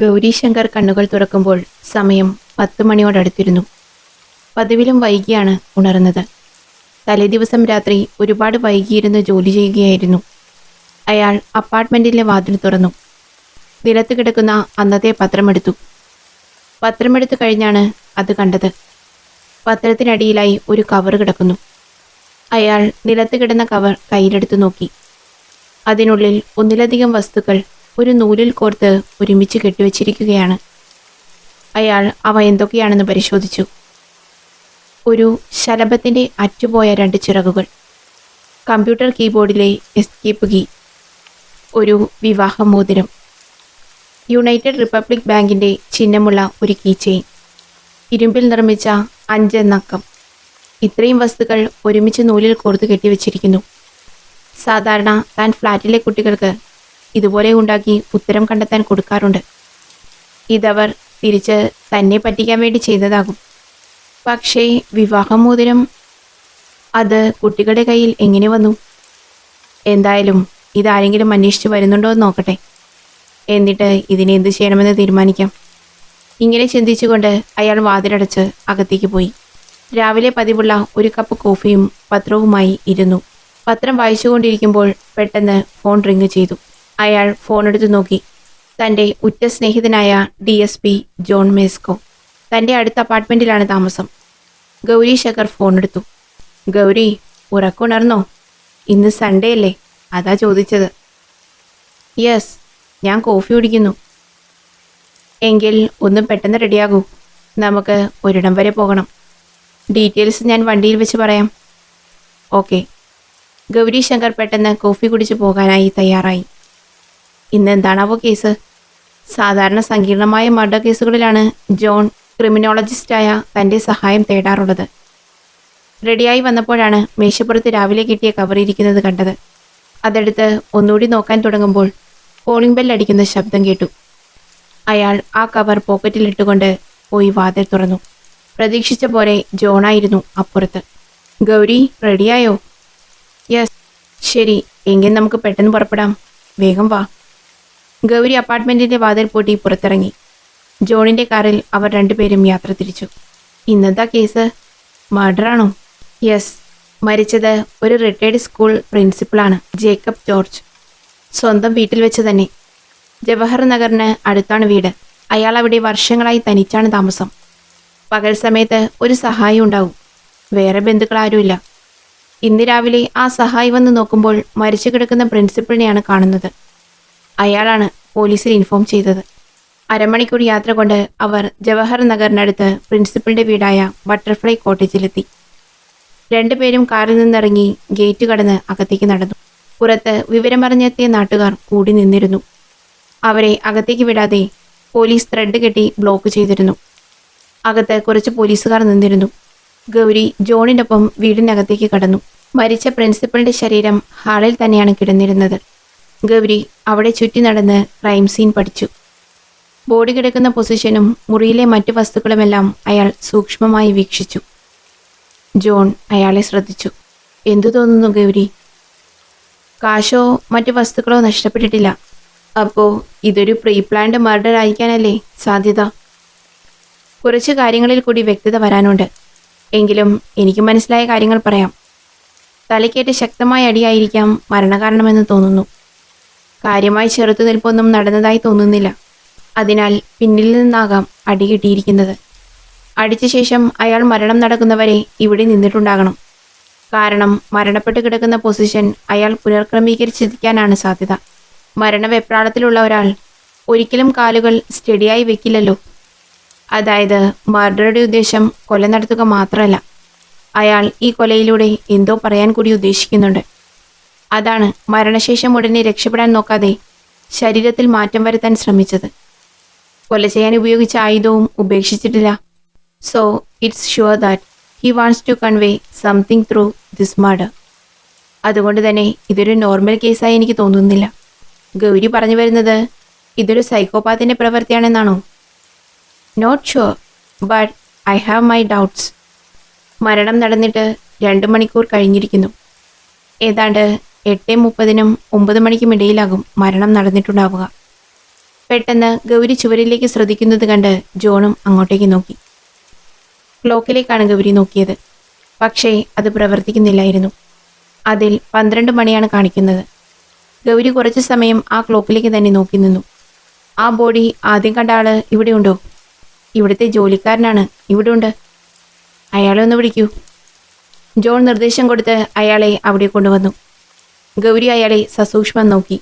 ഗൗരീശങ്കർ കണ്ണുകൾ തുറക്കുമ്പോൾ സമയം 10 മണിയോടടുത്തിരുന്നു. പതിവിലും വൈകിയാണ് ഉണർന്നത്. തലേദിവസം രാത്രി ഒരുപാട് വൈകിയിരുന്ന് ജോലി ചെയ്യുകയായിരുന്നു. അയാൾ അപ്പാർട്ട്മെന്റിലെ വാതിൽ തുറന്നു. നിലത്ത് കിടക്കുന്ന അന്നത്തെ പത്രമെടുത്തു. പത്രമെടുത്തു കഴിഞ്ഞാണ് അത് കണ്ടത്. പത്രത്തിനടിയിലായി ഒരു കവർ കിടക്കുന്നു. അയാൾ നിലത്ത് കിടന്ന കവർ കയ്യിലെടുത്തു നോക്കി. അതിനുള്ളിൽ ഒന്നിലധികം വസ്തുക്കൾ ഒരു നൂലിൽ കോർത്ത് ഒരുമിച്ച് കെട്ടിവച്ചിരിക്കുകയാണ്. അയാൾ അവ എന്തൊക്കെയാണെന്ന് പരിശോധിച്ചു. ഒരു ശലഭത്തിൻ്റെ അറ്റുപോയ 2 ചിറകുകൾ, കമ്പ്യൂട്ടർ കീബോർഡിലെ എസ്കേപ്പ് കീ, ഒരു വിവാഹമോതിരം, യുണൈറ്റഡ് റിപ്പബ്ലിക് ബാങ്കിൻ്റെ ചിഹ്നമുള്ള ഒരു കീ ചെയിൻ, ഇരുമ്പിൽ നിർമ്മിച്ച 5 നക്കം. ഇത്രയും വസ്തുക്കൾ ഒരുമിച്ച് നൂലിൽ കോർത്ത് കെട്ടിവച്ചിരിക്കുന്നു. സാധാരണ താൻ ഫ്ലാറ്റിലെ കുട്ടികൾക്ക് ഇതുപോലെ ഉണ്ടാക്കി ഉത്തരം കണ്ടെത്താൻ കൊടുക്കാറുണ്ട്. ഇതവർ തിരിച്ച് തന്നെ പറ്റിക്കാൻ വേണ്ടി ചെയ്തതാകും. പക്ഷേ വിവാഹമോതിരം, അത് കുട്ടികളുടെ കയ്യിൽ എങ്ങനെ വന്നു? എന്തായാലും ഇതാരെങ്കിലും അന്വേഷിച്ച് വരുന്നുണ്ടോ എന്ന് നോക്കട്ടെ. എന്നിട്ട് ഇതിനെ എന്ത് ചെയ്യണമെന്ന് തീരുമാനിക്കാം. ഇങ്ങനെ ചിന്തിച്ചുകൊണ്ട് അയാൾ വാതിലടച്ച് അകത്തേക്ക് പോയി. രാവിലെ പതിവുള്ള ഒരു കപ്പ് കോഫിയും പത്രവുമായി ഇരുന്നു. പത്രം വായിച്ചുകൊണ്ടിരിക്കുമ്പോൾ പെട്ടെന്ന് ഫോൺ റിങ് ചെയ്തു. അയാൾ ഫോണെടുത്ത് നോക്കി. തൻ്റെ ഉറ്റ സ്നേഹിതനായ DSP ജോൺ മേസ്കോ. തൻ്റെ അടുത്ത അപ്പാർട്ട്മെൻറ്റിലാണ് താമസം. ഗൗരീശങ്കർ ഫോണെടുത്തു. ഗൗരി, ഉറക്കുണർന്നോ? ഇന്ന് സൺഡേ അല്ലേ? അതാ ചോദിച്ചത്. യെസ്, ഞാൻ കോഫി കുടിക്കുന്നു. എങ്കിൽ ഒന്ന് പെട്ടെന്ന് റെഡിയാകൂ. നമുക്ക് ഒരിടം വരെ പോകണം. ഡീറ്റെയിൽസ് ഞാൻ വണ്ടിയിൽ വെച്ച് പറയാം. ഓക്കെ. ഗൗരീശങ്കർ പെട്ടെന്ന് കോഫി കുടിച്ചു പോകാനായി തയ്യാറായി. ഇന്നെന്താണാവോ കേസ്? സാധാരണ സങ്കീർണമായ മർഡർ കേസുകളിലാണ് ജോൺ ക്രിമിനോളജിസ്റ്റായ തൻ്റെ സഹായം തേടാറുള്ളത്. റെഡിയായി വന്നപ്പോഴാണ് മേശപ്പുറത്ത് രാവിലെ കിട്ടിയ കവർ ഇരിക്കുന്നത് കണ്ടത്. അതെടുത്ത് ഒന്നുകൂടി നോക്കാൻ തുടങ്ങുമ്പോൾ കോളിംഗ് ബെൽ അടിക്കുന്ന ശബ്ദം കേട്ടു. അയാൾ ആ കവർ പോക്കറ്റിലിട്ടുകൊണ്ട് പോയി വാതിൽ തുറന്നു. പ്രതീക്ഷിച്ച പോലെ ജോണായിരുന്നു അപ്പുറത്ത്. ഗൗരി, റെഡിയായോ? യെസ്. ശരി, എങ്കിൽ നമുക്ക് പെട്ടെന്ന് പുറപ്പെടാം. വേഗം വാ. ഗൗരി അപ്പാർട്ട്മെൻറ്റിൻ്റെ വാതിൽ പൂട്ടി പുറത്തിറങ്ങി. ജോണിൻ്റെ കാറിൽ അവർ 2 പേരും യാത്ര തിരിച്ചു. ഇന്നെന്താ കേസ്? മർഡറാണോ? യെസ്. മരിച്ചത് ഒരു റിട്ടയർഡ് സ്കൂൾ പ്രിൻസിപ്പളാണ്, ജേക്കബ് ജോർജ്. സ്വന്തം വീട്ടിൽ വെച്ച് തന്നെ. ജവഹർ നഗറിന് അടുത്താണ് വീട്. അയാൾ അവിടെ വർഷങ്ങളായി തനിച്ചാണ് താമസം. പകൽ സമയത്ത് ഒരു സഹായി ഉണ്ടാവും. വേറെ ബന്ധുക്കളാരുമില്ല. ഇന്ന് രാവിലെ ആ സഹായി വന്ന് നോക്കുമ്പോൾ മരിച്ചു കിടക്കുന്ന പ്രിൻസിപ്പളിനെയാണ് കാണുന്നത്. അയാളാണ് പോലീസിൽ ഇൻഫോം ചെയ്തത്. അരമണിക്കൂർ യാത്ര കൊണ്ട് അവർ ജവഹർ നഗറിനടുത്ത് പ്രിൻസിപ്പളിൻ്റെ വീടായ ബട്ടർഫ്ലൈ കോട്ടേജിലെത്തി. 2 പേരും കാറിൽ നിന്നിറങ്ങി ഗേറ്റ് കടന്ന് അകത്തേക്ക് നടന്നു. പുറത്ത് വിവരമറിഞ്ഞെത്തിയ നാട്ടുകാർ കൂടി നിന്നിരുന്നു. അവരെ അകത്തേക്ക് വിടാതെ പോലീസ് ത്രെഡ് കെട്ടി ബ്ലോക്ക് ചെയ്തിരുന്നു. അകത്ത് കുറച്ച് പോലീസുകാർ നിന്നിരുന്നു. ഗൗരി ജോണിനൊപ്പം വീടിനകത്തേക്ക് കടന്നു. മരിച്ച പ്രിൻസിപ്പളിൻ്റെ ശരീരം ഹാളിൽ തന്നെയാണ് കിടന്നിരുന്നത്. ഗൗരി അവിടെ ചുറ്റി നടന്ന് ക്രൈം സീൻ പഠിച്ചു. ബോഡി കിടക്കുന്ന പൊസിഷനും മുറിയിലെ മറ്റു വസ്തുക്കളുമെല്ലാം അയാൾ സൂക്ഷ്മമായി വീക്ഷിച്ചു. ജോൺ അയാളെ ശ്രദ്ധിച്ചു. എന്തു തോന്നുന്നു ഗൗരി? കാശോ മറ്റു വസ്തുക്കളോ നഷ്ടപ്പെട്ടിട്ടില്ല. അപ്പോൾ ഇതൊരു പ്രീ പ്ലാൻഡ് മർഡർ ആയിരിക്കാനല്ലേ സാധ്യത? കുറച്ച് കാര്യങ്ങളിൽ കൂടി വ്യക്തത വരാനുണ്ട്. എങ്കിലും എനിക്ക് മനസ്സിലായ കാര്യങ്ങൾ പറയാം. തലയ്ക്കേറ്റ ശക്തമായ അടിയായിരിക്കാം മരണകാരണമെന്ന് തോന്നുന്നു. കാര്യമായി ചെറുത്തുനിൽപ്പൊന്നും നടന്നതായി തോന്നുന്നില്ല. അതിനാൽ പിന്നിൽ നിന്നാകാം അടി കിട്ടിയിരിക്കുന്നത്. അടിച്ച ശേഷം അയാൾ മരണം നടക്കുന്നവരെ ഇവിടെ നിന്നിട്ടുണ്ടാകണം. കാരണം മരണപ്പെട്ട് കിടക്കുന്ന പൊസിഷൻ അയാൾ പുനർക്രമീകരിച്ചിരിക്കാനാണ് സാധ്യത. മരണവെപ്രാളത്തിലുള്ള ഒരാൾ ഒരിക്കലും കാലുകൾ സ്റ്റഡിയായി വെക്കില്ലല്ലോ. അതായത് മർഡറുടെ ഉദ്ദേശം കൊല നടത്തുക മാത്രമല്ല, അയാൾ ഈ കൊലയിലൂടെ എന്തോ പറയാൻ കൂടി ഉദ്ദേശിക്കുന്നുണ്ട്. അതാണ് മരണശേഷം ഉടനെ രക്ഷപ്പെടാൻ നോക്കാതെ ശരീരത്തിൽ മാറ്റം വരുത്താൻ ശ്രമിച്ചത്. കൊല ചെയ്യാൻ ഉപയോഗിച്ച ആയുധവും ഉപേക്ഷിച്ചിട്ടില്ല. So it's sure that he wants to convey something through this murder. അതുകൊണ്ട് തന്നെ ഇതൊരു നോർമൽ കേസായി എനിക്ക് തോന്നുന്നില്ല. ഗൗരി പറഞ്ഞു വരുന്നത് ഇതൊരു സൈക്കോപാത്തിൻ്റെ പ്രവൃത്തിയാണെന്നാണോ? Not sure, but I have my doubts. മരണം നടന്നിട്ട് 2 മണിക്കൂർ കഴിഞ്ഞിരിക്കുന്നു. ഏതാണ്ട് 8:30-9 മണിക്കും ഇടയിലാകും മരണം നടന്നിട്ടുണ്ടാവുക. പെട്ടെന്ന് ഗൗരി ചുവരിലേക്ക് ശ്രദ്ധിക്കുന്നത് കണ്ട് ജോണും അങ്ങോട്ടേക്ക് നോക്കി. ക്ലോക്കിലേക്കാണ് ഗൗരി നോക്കിയത്. പക്ഷേ അത് പ്രവർത്തിക്കുന്നില്ലായിരുന്നു. അതിൽ 12 മണിയാണ് കാണിക്കുന്നത്. ഗൗരി കുറച്ചു സമയം ആ ക്ലോക്കിലേക്ക് തന്നെ നോക്കി നിന്നു. ആ ബോഡി ആദ്യം കണ്ട ആള് ഇവിടെ ഉണ്ടോ? ഇവിടുത്തെ ജോലിക്കാരനാണ്, ഇവിടെ ഉണ്ട്. അയാളെ ഒന്ന് വിളിക്കൂ. ജോൺ നിർദ്ദേശം കൊടുത്ത് അയാളെ അവിടെ കൊണ്ടുവന്നു. ഗൗരി അയാളെ സസൂക്ഷ്മം നോക്കി.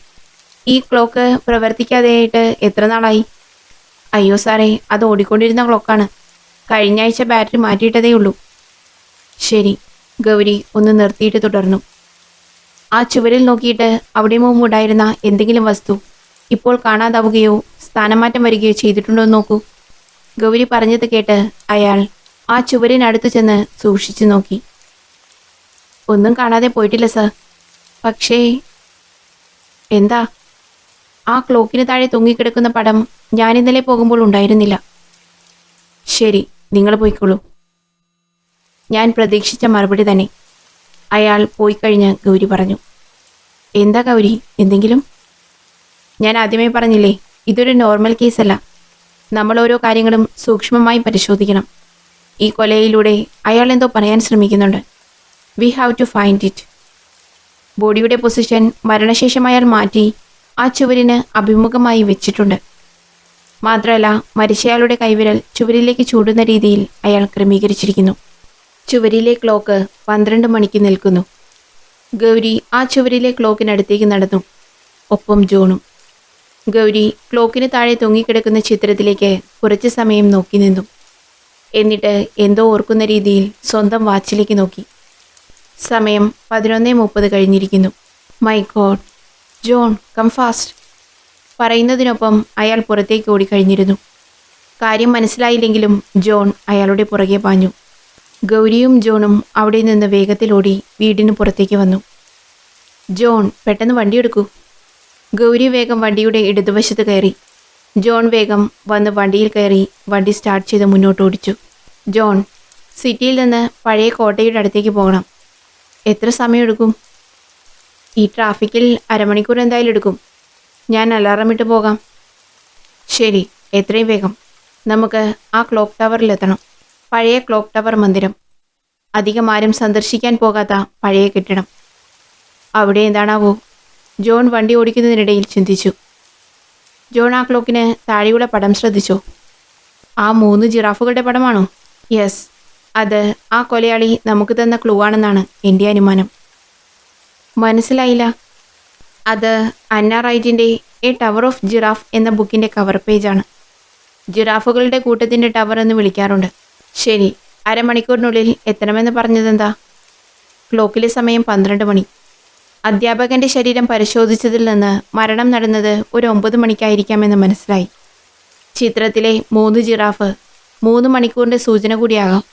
ഈ ക്ലോക്ക് പ്രവർത്തിക്കാതെയായിട്ട് എത്ര നാളായി? അയ്യോ സാറേ, അത് ഓടിക്കൊണ്ടിരുന്ന ക്ലോക്കാണ്. കഴിഞ്ഞ ആഴ്ച ബാറ്ററി മാറ്റിയിട്ടതേ ഉള്ളൂ. ശരി, ഗൗരി ഒന്ന് നിർത്തിയിട്ട് തുടർന്നു. ആ ചുവരിൽ നോക്കിയിട്ട് അവിടെ മുമ്പുണ്ടായിരുന്ന എന്തെങ്കിലും വസ്തു ഇപ്പോൾ കാണാതാവുകയോ സ്ഥാനമാറ്റം വരികയോ ചെയ്തിട്ടുണ്ടോ എന്ന് നോക്കൂ. ഗൗരി പറഞ്ഞത് കേട്ട് അയാൾ ആ ചുവരിനടുത്ത് ചെന്ന് സൂക്ഷിച്ചു നോക്കി. ഒന്നും കാണാതെ പോയിട്ടില്ല സർ. പക്ഷേ എന്താ? ആ ക്ലോക്കിന് താഴെ തൂങ്ങിക്കിടക്കുന്ന പടം ഞാൻ ഇന്നലെ പോകുമ്പോൾ ഉണ്ടായിരുന്നില്ല. ശരി, നിങ്ങൾ പോയിക്കോളൂ. ഞാൻ പ്രതീക്ഷിച്ച മറുപടി തന്നെ. അയാൾ പോയി കഴിഞ്ഞ് ഗൗരി പറഞ്ഞു. എന്താ ഗൗരി, എന്തെങ്കിലും? ഞാൻ ആദ്യമേ പറഞ്ഞില്ലേ, ഇതൊരു നോർമൽ കേസല്ല. നമ്മൾ ഓരോ കാര്യങ്ങളും സൂക്ഷ്മമായി പരിശോധിക്കണം. ഈ കൊലയിലൂടെ അയാൾ എന്തോ പറയാൻ ശ്രമിക്കുന്നുണ്ട്. We have to find it. ബോഡിയുടെ പൊസിഷൻ മരണശേഷം അയാൾ മാറ്റി ആ ചുവരിന് അഭിമുഖമായി വെച്ചിട്ടുണ്ട്. മാത്രമല്ല, മരിച്ചയാളുടെ കൈവിരൽ ചുവരിലേക്ക് ചൂടുന്ന രീതിയിൽ അയാൾ ക്രമീകരിച്ചിരിക്കുന്നു. ചുവരിലെ ക്ലോക്ക് 12 മണിക്ക് നിൽക്കുന്നു. ഗൗരി ആ ചുവരിലെ ക്ലോക്കിനടുത്തേക്ക് നടന്നു. ഒപ്പം ജോണും. ഗൗരി ക്ലോക്കിന് താഴെ തൂങ്ങിക്കിടക്കുന്ന ചിത്രത്തിലേക്ക് കുറച്ചു സമയം നോക്കി നിന്നു. എന്നിട്ട് എന്തോ ഓർക്കുന്ന രീതിയിൽ സ്വന്തം വാച്ചിലേക്ക് നോക്കി. സമയം 11:30 കഴിഞ്ഞിരിക്കുന്നു. My God, John come fast. പറയുന്നതിനൊപ്പം അയാൾ പുറത്തേക്ക് ഓടിക്കഴിഞ്ഞിരുന്നു. കാര്യം മനസ്സിലായില്ലെങ്കിലും ജോൺ അയാളുടെ പുറകെ പാഞ്ഞു. ഗൗരിയും ജോണും അവിടെ നിന്ന് വേഗത്തിലോടി വീടിന് പുറത്തേക്ക് വന്നു. ജോൺ, പെട്ടെന്ന് വണ്ടിയെടുക്കൂ. ഗൗരി വേഗം വണ്ടിയുടെ ഇടതുവശത്ത് കയറി. ജോൺ വേഗം വന്ന് വണ്ടിയിൽ കയറി വണ്ടി സ്റ്റാർട്ട് ചെയ്ത് മുന്നോട്ട് ഓടിച്ചു. ജോൺ, സിറ്റിയിൽ നിന്ന് പഴയ കോട്ടയുടെ അടുത്തേക്ക് പോകണം. എത്ര സമയമെടുക്കും? ഈ ട്രാഫിക്കിൽ അരമണിക്കൂർ എന്തായാലും എടുക്കും. ഞാൻ അലാറം ഇട്ട് പോകാം. ശരി, എത്രയും വേഗം. നമുക്ക് ആ ക്ലോക്ക് ടവറിലെത്തണം. പഴയ ക്ലോക്ക് ടവർ മന്ദിരം. അധികം ആരും സന്ദർശിക്കാൻ പോകാത്ത പഴയ കെട്ടിടം. അവിടെ എന്താണാവോ? ജോൺ വണ്ടി ഓടിക്കുന്നതിനിടയിൽ ചിന്തിച്ചു. ജോൺ ആ ക്ലോക്കിന് താഴെയുള്ള പടം ശ്രദ്ധിച്ചോ? ആ 3 ജിറാഫുകളുടെ പടമാണോ? യെസ്, അത് ആ കൊലയാളി നമുക്ക് തന്ന ക്ലൂ ആണെന്നാണ് എൻ്റെ അനുമാനം. മനസ്സിലായില്ല. അത് അന്ന റൈറ്റിൻ്റെ എ ടവർ ഓഫ് ജിറാഫ് എന്ന ബുക്കിൻ്റെ കവർ പേജാണ്. ജിറാഫുകളുടെ കൂട്ടത്തിൻ്റെ ടവർ എന്ന് വിളിക്കാറുണ്ട്. ശരി, അരമണിക്കൂറിനുള്ളിൽ എത്തണമെന്ന് പറഞ്ഞതെന്താ? ക്ലോക്കിലെ സമയം 12 മണി. അധ്യാപകൻ്റെ ശരീരം പരിശോധിച്ചതിൽ നിന്ന് മരണം നടന്നത് ഒരു 9 മണിക്കായിരിക്കാമെന്ന് മനസ്സിലായി. ചിത്രത്തിലെ 3 ജിറാഫ് 3 മണിക്കൂറിൻ്റെ സൂചന കൂടിയാകാം.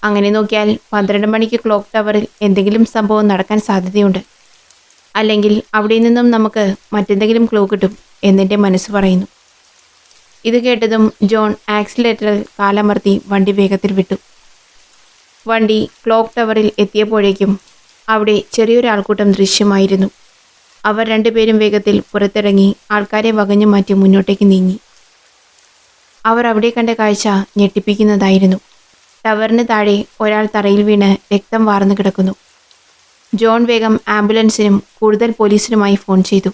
അങ്ങനെ നോക്കിയാൽ 12 മണിക്ക് ക്ലോക്ക് ടവറിൽ എന്തെങ്കിലും സംഭവം നടക്കാൻ സാധ്യതയുണ്ട്. അല്ലെങ്കിൽ അവിടെ നിന്നും നമുക്ക് മറ്റെന്തെങ്കിലും ക്ലൂ കിട്ടും എന്നെൻ്റെ മനസ്സ് പറയുന്നു. ഇത് കേട്ടതും ജോൺ ആക്സിലേറ്ററിൽ കാലമർത്തി വണ്ടി വേഗത്തിൽ വിട്ടു. വണ്ടി ക്ലോക്ക് ടവറിൽ എത്തിയപ്പോഴേക്കും അവിടെ ചെറിയൊരു ആൾക്കൂട്ടം ദൃശ്യമായിരുന്നു. അവർ രണ്ടുപേരും വേഗത്തിൽ പുറത്തിറങ്ങി ആൾക്കാരെ വകഞ്ഞു മാറ്റി മുന്നോട്ടേക്ക് നീങ്ങി. അവർ അവിടെ കണ്ട കാഴ്ച ഞെട്ടിപ്പിക്കുന്നതായിരുന്നു. ടവറിന് താഴെ ഒരാൾ തറയിൽ വീണ് രക്തം വാർന്നു കിടക്കുന്നു. ജോൺ വേഗം ആംബുലൻസിനും കൂടുതൽ പോലീസിനുമായി ഫോൺ ചെയ്തു.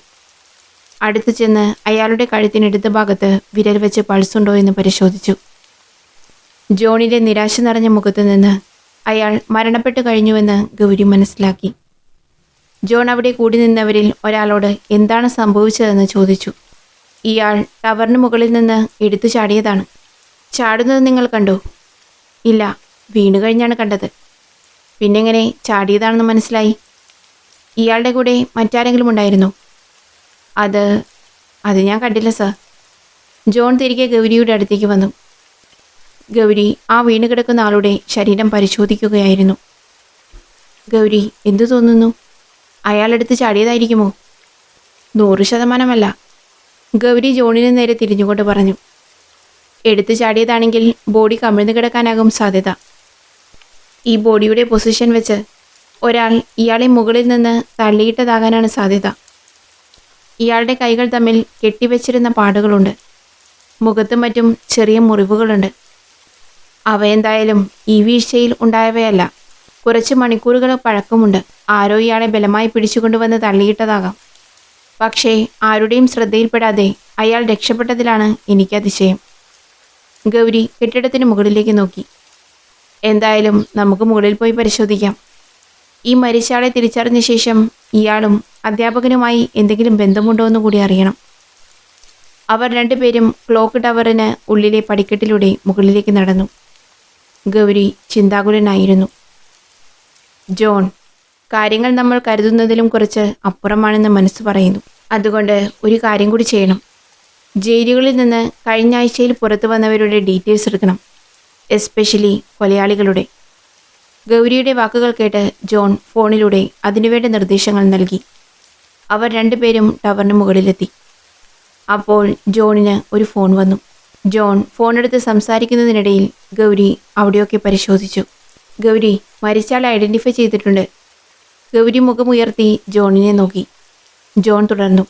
അടുത്തു ചെന്ന് അയാളുടെ കഴുത്തിനിടത് ഭാഗത്ത് വിരൽ വെച്ച് പൾസുണ്ടോ എന്ന് പരിശോധിച്ചു. ജോണിൻ്റെ നിരാശ നിറഞ്ഞ മുഖത്ത് നിന്ന് അയാൾ മരണപ്പെട്ടു കഴിഞ്ഞുവെന്ന് ഗൗരി മനസ്സിലാക്കി. ജോൺ അവിടെ കൂടി നിന്നവരിൽ ഒരാളോട് എന്താണ് സംഭവിച്ചതെന്ന് ചോദിച്ചു. ഇയാൾ ടവറിന് മുകളിൽ നിന്ന് എടുത്തു ചാടിയതാണ്. ചാടുന്നത് നിങ്ങൾ കണ്ടോ? ഇല്ല, വീണു കഴിഞ്ഞാണ് കണ്ടത്. പിന്നെങ്ങനെ ചാടിയതാണെന്ന് മനസ്സിലായി? ഇയാളുടെ കൂടെ മറ്റാരെങ്കിലും ഉണ്ടായിരുന്നോ? അത് ഞാൻ കണ്ടില്ല സർ. ജോൺ തിരികെ ഗൗരിയുടെ അടുത്തേക്ക് വന്നു. ഗൗരി ആ വീണ് കിടക്കുന്ന ആളുടെ ശരീരം പരിശോധിക്കുകയായിരുന്നു. ഗൗരി, എന്തു തോന്നുന്നു? അയാളെടുത്ത് ചാടിയതായിരിക്കുമോ? 100% ഗൗരി ജോണിന് നേരെ തിരിഞ്ഞുകൊണ്ട് പറഞ്ഞു. എടുത്തു ചാടിയതാണെങ്കിൽ ബോഡി കമിഴ്ന്നു കിടക്കാനാകും സാധ്യത. ഈ ബോഡിയുടെ പൊസിഷൻ വെച്ച് ഒരാൾ ഇയാളെ മുകളിൽ നിന്ന് തള്ളിയിട്ടതാകാനാണ് സാധ്യത. ഇയാളുടെ കൈകൾ തമ്മിൽ കെട്ടിവെച്ചിരുന്ന പാടുകളുണ്ട്. മുഖത്തും മറ്റും ചെറിയ മുറിവുകളുണ്ട്. അവയെന്തായാലും ഈ വീഴ്ചയിൽ ഉണ്ടായവയല്ല. കുറച്ച് മണിക്കൂറുകൾ പഴക്കമുണ്ട്. ആരോ ഇയാളെ ബലമായി പിടിച്ചുകൊണ്ടുവന്ന് തള്ളിയിട്ടതാകാം. പക്ഷേ ആരുടെയും ശ്രദ്ധയിൽപ്പെടാതെ അയാൾ രക്ഷപ്പെട്ടതിലാണ് എനിക്ക് അതിശയം. ഗൗരി കെട്ടിടത്തിന് മുകളിലേക്ക് നോക്കി. എന്തായാലും നമുക്ക് മുകളിൽ പോയി പരിശോധിക്കാം. ഈ മരിച്ചയാളെ തിരിച്ചറിഞ്ഞ ശേഷം ഇയാളും അധ്യാപകനുമായി എന്തെങ്കിലും ബന്ധമുണ്ടോ എന്ന് കൂടി അറിയണം. അവർ രണ്ടുപേരും ക്ലോക്ക് ടവറിന് ഉള്ളിലെ പടിക്കെട്ടിലൂടെ മുകളിലേക്ക് നടന്നു. ഗൗരി ചിന്താകുലനായിരുന്നു. ജോൺ, കാര്യങ്ങൾ നമ്മൾ കരുതുന്നതിലും കുറച്ച് അപ്പുറമാണെന്ന് മനസ്സ് പറയുന്നു. അതുകൊണ്ട് ഒരു കാര്യം കൂടി ചെയ്യണം. ജയിലുകളിൽ നിന്ന് കഴിഞ്ഞ ആഴ്ചയിൽ പുറത്തു വന്നവരുടെ ഡീറ്റെയിൽസ് എടുക്കണം. എസ്പെഷ്യലി കൊലയാളികളുടെ. ഗൗരിയുടെ വാക്കുകൾ കേട്ട് ജോൺ ഫോണിലൂടെ അതിനുവേണ്ട നിർദ്ദേശങ്ങൾ നൽകി. അവർ രണ്ടുപേരും ടവറിന് മുകളിലെത്തി. അപ്പോൾ ജോണിന് ഒരു ഫോൺ വന്നു. ജോൺ ഫോണെടുത്ത് സംസാരിക്കുന്നതിനിടയിൽ ഗൗരി അവിടെയൊക്കെ പരിശോധിച്ചു. ഗൗരി, മരിച്ചയാളെ ഐഡൻറ്റിഫൈ ചെയ്തിട്ടുണ്ട്. ഗൗരി മുഖമുയർത്തി ജോണിനെ നോക്കി. ജോൺ തുടർന്നു.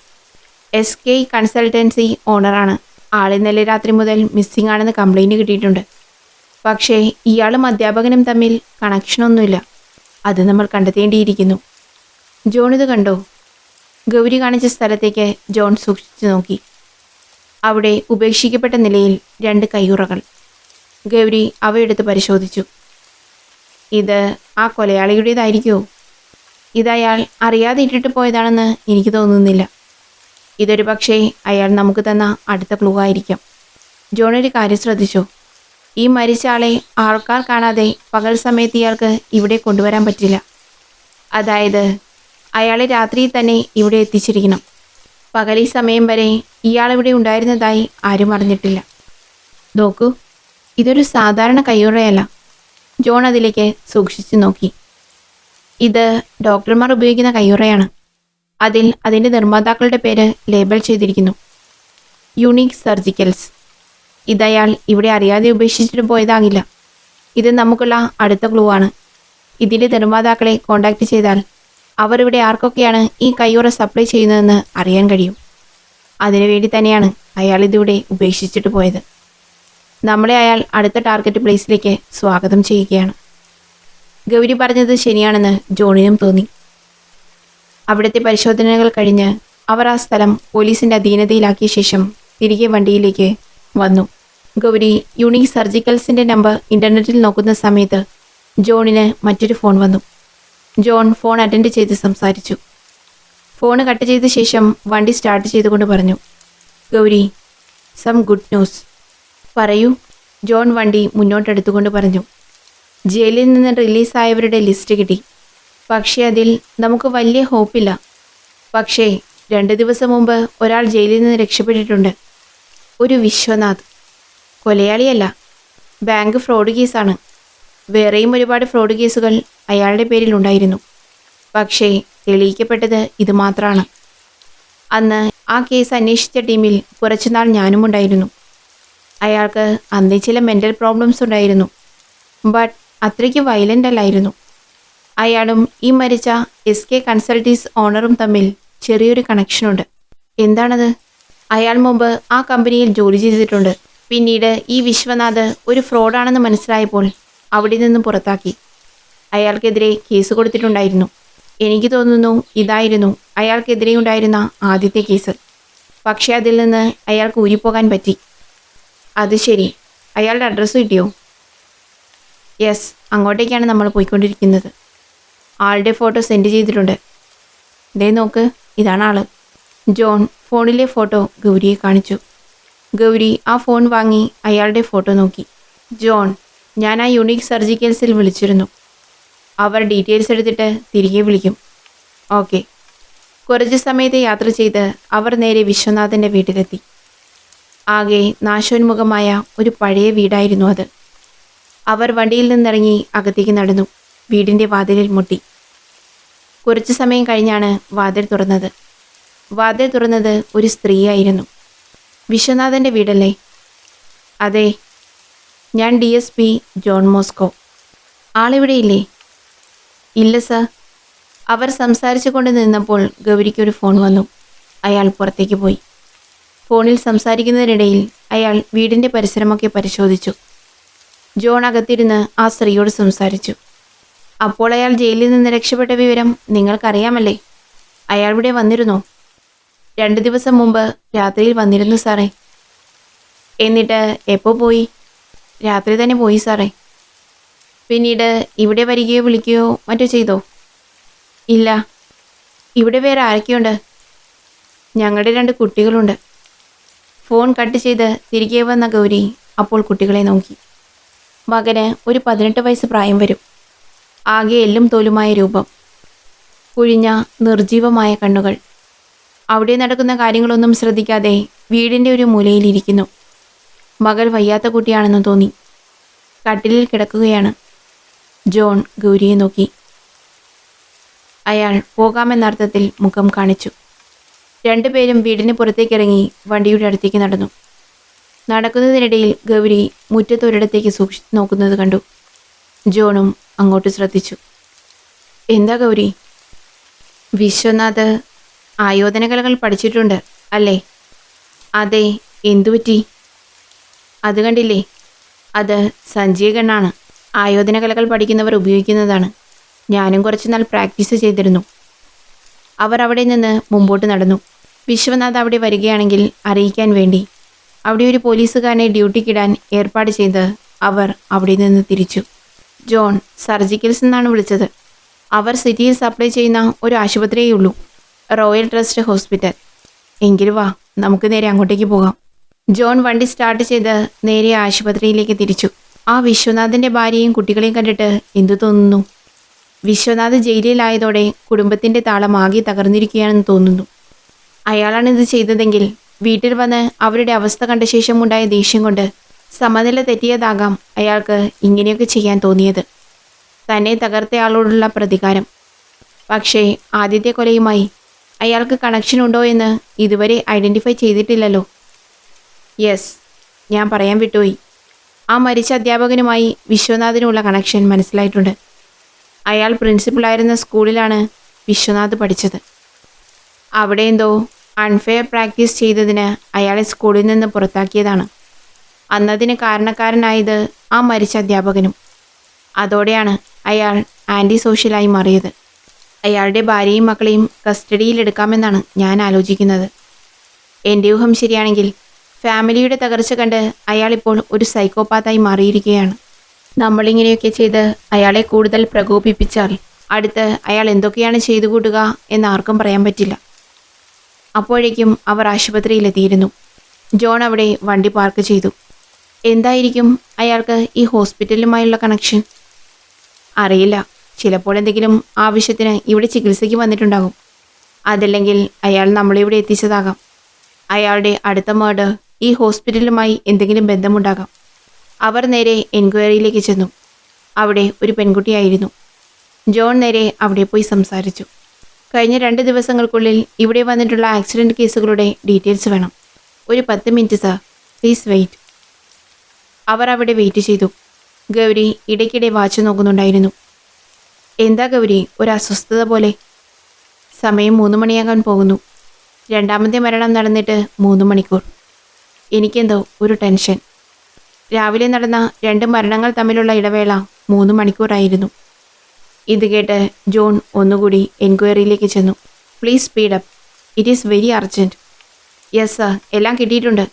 SK കൺസൾട്ടൻസി ഓണറാണ്. ആൾ ഇന്നലെ രാത്രി മുതൽ മിസ്സിംഗ് ആണെന്ന് കംപ്ലൈൻറ്റ് കിട്ടിയിട്ടുണ്ട്. പക്ഷേ ഇയാളും അധ്യാപകനും തമ്മിൽ കണക്ഷനൊന്നുമില്ല. അത് നമ്മൾ കണ്ടെത്തേണ്ടിയിരിക്കുന്നു. ജോൺ ഇത് കണ്ടോ? ഗൗരി കാണിച്ച സ്ഥലത്തേക്ക് ജോൺ സൂക്ഷിച്ചു നോക്കി. അവിടെ ഉപേക്ഷിക്കപ്പെട്ട നിലയിൽ 2 കയ്യുറകൾ. ഗൗരി അവയെടുത്ത് പരിശോധിച്ചു. ഇത് ആ കൊലയാളിയുടേതായിരിക്കുമോ? ഇതയാൾ അറിയാതെ ഇട്ടിട്ട് പോയതാണെന്ന് എനിക്ക് തോന്നുന്നില്ല. ഇതൊരു പക്ഷേ അയാൾ നമുക്ക് തന്ന അടുത്ത ക്ലൂ ആയിരിക്കാം. ജോൺ ഒരു കാര്യം ശ്രദ്ധിച്ചോ? ഈ മരിച്ച ആളെ ആൾക്കാർ കാണാതെ പകൽ സമയത്ത് ഇയാൾക്ക് ഇവിടെ കൊണ്ടുവരാൻ പറ്റില്ല. അതായത് അയാളെ രാത്രിയിൽ തന്നെ ഇവിടെ എത്തിച്ചിരിക്കണം. പകൽ ഈ സമയം വരെ ഇയാളിവിടെ ഉണ്ടായിരുന്നതായി ആരും അറിഞ്ഞിട്ടില്ല. നോക്കൂ, ഇതൊരു സാധാരണ കയ്യുറയല്ല. ജോൺ അതിലേക്ക് സൂക്ഷിച്ചു നോക്കി. ഇത് ഡോക്ടർമാർ ഉപയോഗിക്കുന്ന കയ്യുറയാണ്. അതിൽ അതിൻ്റെ നിർമ്മാതാക്കളുടെ പേര് ലേബൽ ചെയ്തിരിക്കുന്നു. Unique surgicals. ഇതയാൾ ഇവിടെ അറിയാതെ ഉപേക്ഷിച്ചിട്ട് പോയതാകില്ല. ഇത് നമുക്കുള്ള അടുത്ത ക്ലൂ ആണ്. ഇതിൻ്റെ നിർമ്മാതാക്കളെ കോൺടാക്റ്റ് ചെയ്താൽ അവർ ഇവിടെ ആർക്കൊക്കെയാണ് ഈ കയ്യുറ സപ്ലൈ ചെയ്യുന്നതെന്ന് അറിയാൻ കഴിയും. അതിനുവേണ്ടി തന്നെയാണ് അയാൾ ഇതിവിടെ ഉപേക്ഷിച്ചിട്ട് പോയത്. നമ്മളെ അയാൾ അടുത്ത ടാർഗറ്റ് പ്ലേസിലേക്ക് സ്വാഗതം ചെയ്യുകയാണ്. ഗൗരി പറഞ്ഞത് ശരിയാണെന്ന് ജോണിനും തോന്നി. അവിടുത്തെ പരിശോധനകൾ കഴിഞ്ഞ് അവർ ആ സ്ഥലം പോലീസിൻ്റെ അധീനതയിലാക്കിയ ശേഷം തിരികെ വണ്ടിയിലേക്ക് വന്നു. ഗൗരി യുണീക്ക് സർജിക്കൽസിൻ്റെ നമ്പർ ഇൻ്റർനെറ്റിൽ നോക്കുന്ന സമയത്ത് ജോണിന് മറ്റൊരു ഫോൺ വന്നു. ജോൺ ഫോൺ അറ്റൻഡ് ചെയ്ത് സംസാരിച്ചു. ഫോൺ കട്ട് ചെയ്ത ശേഷം വണ്ടി സ്റ്റാർട്ട് ചെയ്തുകൊണ്ട് പറഞ്ഞു, ഗൗരി, സം ഗുഡ് ന്യൂസ്. പറയൂ. ജോൺ വണ്ടി മുന്നോട്ടെടുത്തുകൊണ്ട് പറഞ്ഞു. ജയിലിൽ നിന്ന് റിലീസായവരുടെ ലിസ്റ്റ് കിട്ടി. പക്ഷേ അതിൽ നമുക്ക് വലിയ ഹോപ്പില്ല. പക്ഷേ 2 ദിവസം മുമ്പ് ഒരാൾ ജയിലിൽ നിന്ന് രക്ഷപ്പെട്ടിട്ടുണ്ട്. ഒരു വിശ്വനാഥ്. കൊലയാളിയല്ല, ബാങ്ക് ഫ്രോഡ് കേസാണ്. വേറെയും ഒരുപാട് ഫ്രോഡ് കേസുകൾ അയാളുടെ പേരിൽ ഉണ്ടായിരുന്നു. പക്ഷേ തെളിയിക്കപ്പെട്ടത് ഇത് മാത്രമാണ്. അന്ന് ആ കേസ് അന്വേഷിച്ച ടീമിൽ കുറച്ചുനാൾ ഞാനും ഉണ്ടായിരുന്നു. അയാൾക്ക് അന്നേ ചില മെൻ്റൽ പ്രോബ്ലംസ് ഉണ്ടായിരുന്നു. ബട്ട് അത്രയ്ക്ക് വയലൻ്റ് അല്ലായിരുന്നു. അയാളും ഈ മരിച്ച SK കൺസൾട്ടീസ് ഓണറും തമ്മിൽ ചെറിയൊരു കണക്ഷനുണ്ട്. എന്താണത്? അയാൾ മുമ്പ് ആ കമ്പനിയിൽ ജോലി ചെയ്തിട്ടുണ്ട്. പിന്നീട് ഈ വിശ്വനാഥ് ഒരു ഫ്രോഡാണെന്ന് മനസ്സിലായപ്പോൾ അവിടെ നിന്നും പുറത്താക്കി. അയാൾക്കെതിരെ കേസ് കൊടുത്തിട്ടുണ്ടായിരുന്നു. എനിക്ക് തോന്നുന്നു ഇതായിരുന്നു അയാൾക്കെതിരെ ഉണ്ടായിരുന്ന ആദ്യത്തെ കേസ്. പക്ഷേ അതിൽ നിന്ന് അയാൾക്ക് ഊരിപ്പോകാൻ പറ്റി. അത് ശരി. അയാളുടെ അഡ്രസ്സ് കിട്ടിയോ? യെസ്, അങ്ങോട്ടേക്കാണ് നമ്മൾ പോയിക്കൊണ്ടിരിക്കുന്നത്. ആളുടെ ഫോട്ടോ സെൻഡ് ചെയ്തിട്ടുണ്ട്. ദേ നോക്ക്, ഇതാണ് ആള്. ജോൺ ഫോണിലെ ഫോട്ടോ ഗൗരിയെ കാണിച്ചു. ഗൗരി ആ ഫോൺ വാങ്ങി അയാളുടെ ഫോട്ടോ നോക്കി. ജോൺ, ഞാൻ ആ യുണീക്ക് സർജിക്കൽസിൽ വിളിച്ചിരുന്നു. അവർ ഡീറ്റെയിൽസ് എടുത്തിട്ട് തിരികെ വിളിക്കും. ഓക്കെ. കുറച്ച് സമയത്ത് യാത്ര ചെയ്ത് അവർ നേരെ വിശ്വനാഥൻ്റെ വീട്ടിലെത്തി. ആകെ നാശോന്മുഖമായ ഒരു പഴയ വീടായിരുന്നു അത്. അവർ വണ്ടിയിൽ നിന്നിറങ്ങി അകത്തേക്ക് നടന്നു. വീടിൻ്റെ വാതിലിൽ മുട്ടി. കുറച്ചു സമയം കഴിഞ്ഞാണ് വാതിൽ തുറന്നത്. വാതിൽ തുറന്നത് ഒരു സ്ത്രീയായിരുന്നു. വിശ്വനാഥൻ്റെ വീടല്ലേ? അതെ, ഞാൻ DSP ജോൺ മോസ്കോ. ആളിവിടെ ഇല്ലേ? ഇല്ല സർ. അവർ സംസാരിച്ചു കൊണ്ട് നിന്നപ്പോൾ ഗൗരിക്കൊരു ഫോൺ വന്നു. അയാൾ പുറത്തേക്ക് പോയി. ഫോണിൽ സംസാരിക്കുന്നതിനിടയിൽ അയാൾ വീടിൻ്റെ പരിസരമൊക്കെ പരിശോധിച്ചു. ജോൺ അകത്തിരുന്ന് ആ സ്ത്രീയോട് സംസാരിച്ചു. അപ്പോൾ അയാൾ ജയിലിൽ നിന്ന് രക്ഷപ്പെട്ട വിവരം നിങ്ങൾക്കറിയാമല്ലേ? അയാൾ ഇവിടെ വന്നിരുന്നോ? 2 ദിവസം മുമ്പ് രാത്രിയിൽ വന്നിരുന്നു സാറേ. എന്നിട്ട് എപ്പോൾ പോയി? രാത്രി തന്നെ പോയി സാറേ. പിന്നീട് ഇവിടെ വരികയോ വിളിക്കുകയോ മറ്റോ ചെയ്തോ? ഇല്ല. ഇവിടെ വേറെ ആരൊക്കെയുണ്ട്? ഞങ്ങളുടെ 2 കുട്ടികളുണ്ട്. ഫോൺ കട്ട് ചെയ്ത് തിരികെ വന്ന ഗൗരി അപ്പോൾ കുട്ടികളെ നോക്കി. മകന് ഒരു 18 വയസ്സ് പ്രായം വരും. ആകെ എല്ലും തോലുമായ രൂപം, കുഴിഞ്ഞ നിർജീവമായ കണ്ണുകൾ. അവിടെ നടക്കുന്ന കാര്യങ്ങളൊന്നും ശ്രദ്ധിക്കാതെ വീടിൻ്റെ ഒരു മൂലയിലിരിക്കുന്നു. മകൾ വയ്യാത്ത കുട്ടിയാണെന്ന് തോന്നി. കട്ടിലിൽ കിടക്കുകയാണ്. ജോൺ ഗൗരിയെ നോക്കി. അയാൾ പോകാമെന്നർത്ഥത്തിൽ മുഖം കാണിച്ചു. 2 പേരും വീടിന് പുറത്തേക്കിറങ്ങി വണ്ടിയുടെ അടുത്തേക്ക് നടന്നു. നടക്കുന്നതിനിടയിൽ ഗൗരി മുറ്റത്തൊരിടത്തേക്ക് സൂക്ഷിച്ചു നോക്കുന്നത് കണ്ടു. ജോണും അങ്ങോട്ട് ശ്രദ്ധിച്ചു. എന്താ ഗൗരി? വിശ്വനാഥ് ആയോധന കലകൾ പഠിച്ചിട്ടുണ്ട് അല്ലേ? അതെ. എന്തുപറ്റി? അത് കണ്ടില്ലേ? അത് സഞ്ജീകണ്ണാണ്. ആയോധന കലകൾ പഠിക്കുന്നവർ ഉപയോഗിക്കുന്നതാണ്. ഞാനും കുറച്ചുനാൾ പ്രാക്ടീസ് ചെയ്തിരുന്നു. അവർ അവിടെ നിന്ന് മുമ്പോട്ട് നടന്നു. വിശ്വനാഥ് അവിടെ വരികയാണെങ്കിൽ അറിയിക്കാൻ വേണ്ടി അവിടെ ഒരു പോലീസുകാരനെ ഡ്യൂട്ടിക്കിടാൻ ഏർപ്പാട് ചെയ്ത് അവർ അവിടെ നിന്ന് തിരിച്ചു. ജോൺ സർജിക്കൽസ് എന്നാണ് വിളിച്ചത്. അവർ സിറ്റിയിൽ സപ്ലൈ ചെയ്യുന്ന ഒരു ആശുപത്രിയേ ഉള്ളൂ, റോയൽ ട്രസ്റ്റ് ഹോസ്പിറ്റൽ. എങ്കിലും വാ, നമുക്ക് നേരെ അങ്ങോട്ടേക്ക് പോകാം. ജോൺ വണ്ടി സ്റ്റാർട്ട് ചെയ്ത് നേരെ ആശുപത്രിയിലേക്ക് തിരിച്ചു. ആ വിശ്വനാഥിൻ്റെ ഭാര്യയും കുട്ടികളെയും കണ്ടിട്ട് എന്തു തോന്നുന്നു? വിശ്വനാഥ് ജയിലിലായതോടെ കുടുംബത്തിൻ്റെ താളം ആകെ തകർന്നിരിക്കുകയാണെന്ന് തോന്നുന്നു. അയാളാണിത് ചെയ്തതെങ്കിൽ വീട്ടിൽ വന്ന് അവരുടെ അവസ്ഥ കണ്ട ശേഷം ഉണ്ടായ ദേഷ്യം കൊണ്ട് സമനില തെറ്റിയതാകാം അയാൾക്ക് ഇങ്ങനെയൊക്കെ ചെയ്യാൻ തോന്നിയത്. തന്നെ തകർത്തയാളോടുള്ള പ്രതികാരം. പക്ഷേ ആദ്യത്തെ കൊലയുമായി അയാൾക്ക് കണക്ഷൻ ഉണ്ടോ എന്ന് ഇതുവരെ ഐഡൻറ്റിഫൈ ചെയ്തിട്ടില്ലല്ലോ. യെസ്, ഞാൻ പറയാൻ വിട്ടുപോയി. ആ മരിച്ച അധ്യാപകനുമായി വിശ്വനാഥിനുള്ള കണക്ഷൻ മനസ്സിലായിട്ടുണ്ട്. അയാൾ പ്രിൻസിപ്പളായിരുന്ന സ്കൂളിലാണ് വിശ്വനാഥ് പഠിച്ചത്. അവിടെ എന്തോ അൺഫെയർ പ്രാക്ടീസ് ചെയ്തതിന് അയാളെ സ്കൂളിൽ നിന്ന് പുറത്താക്കിയതാണ്. അന്നതിന് കാരണക്കാരനായത് ആ മരിച്ച അധ്യാപകനും. അതോടെയാണ് അയാൾ ആൻറ്റി സോഷ്യലായി മാറിയത്. അയാളുടെ ഭാര്യയും മക്കളെയും കസ്റ്റഡിയിലെടുക്കാമെന്നാണ് ഞാൻ ആലോചിക്കുന്നത്. എൻ്റെ ഊഹം ശരിയാണെങ്കിൽ ഫാമിലിയുടെ തകർച്ച കണ്ട് അയാളിപ്പോൾ ഒരു സൈക്കോപാത്തായി മാറിയിരിക്കുകയാണ്. നമ്മളിങ്ങനെയൊക്കെ ചെയ്ത് അയാളെ കൂടുതൽ പ്രകോപിപ്പിച്ചാൽ അടുത്ത് അയാൾ എന്തൊക്കെയാണ് ചെയ്തു കൂട്ടുക എന്ന് ആർക്കും പറയാൻ പറ്റില്ല. അപ്പോഴേക്കും അവർ ആശുപത്രിയിലെത്തിയിരുന്നു. ജോൺ അവിടെ വണ്ടി പാർക്ക് ചെയ്തു. എന്തായിരിക്കും അയാൾക്ക് ഈ ഹോസ്പിറ്റലുമായുള്ള കണക്ഷൻ? അറിയില്ല. ചിലപ്പോൾ എന്തെങ്കിലും ആവശ്യത്തിന് ഇവിടെ ചികിത്സയ്ക്ക് വന്നിട്ടുണ്ടാകും. അതല്ലെങ്കിൽ അയാൾ നമ്മളിവിടെ എത്തിച്ചതാകാം. അയാളുടെ അടുത്ത മർഡർ ഈ ഹോസ്പിറ്റലുമായി എന്തെങ്കിലും ബന്ധമുണ്ടാകാം. അവർ നേരെ എൻക്വയറിയിലേക്ക് ചെന്നു. അവിടെ ഒരു പെൺകുട്ടിയായിരുന്നു. ജോൺ നേരെ അവിടെ പോയി സംസാരിച്ചു. കഴിഞ്ഞ 2 ദിവസങ്ങൾക്കുള്ളിൽ ഇവിടെ വന്നിട്ടുള്ള ആക്സിഡൻറ്റ് കേസുകളുടെ ഡീറ്റെയിൽസ് വേണം. ഒരു 10 മിനിറ്റ് സാർ, പ്ലീസ് വെയിറ്റ്. അവർ അവിടെ വെയിറ്റ് ചെയ്തു. ഗൗരി ഇടയ്ക്കിടെ വാച്ച് നോക്കുന്നുണ്ടായിരുന്നു. എന്താ ഗൗരി, ഒരു അസ്വസ്ഥത പോലെ? സമയം 3 മണിയാകാൻ പോകുന്നു. 2ാമത്തെ മരണം നടന്നിട്ട് 3 മണിക്കൂർ. എനിക്കെന്തോ ഒരു ടെൻഷൻ. രാവിലെ നടന്ന 2 മരണങ്ങൾ തമ്മിലുള്ള ഇടവേള 3 മണിക്കൂറായിരുന്നു. ഇത് കേട്ട് ജോൺ ഒന്നുകൂടി എൻക്വയറിയിലേക്ക് ചെന്നു. Please speed up, it is very urgent. Yes sir, എല്ലാം കിട്ടിയിട്ടുണ്ട്.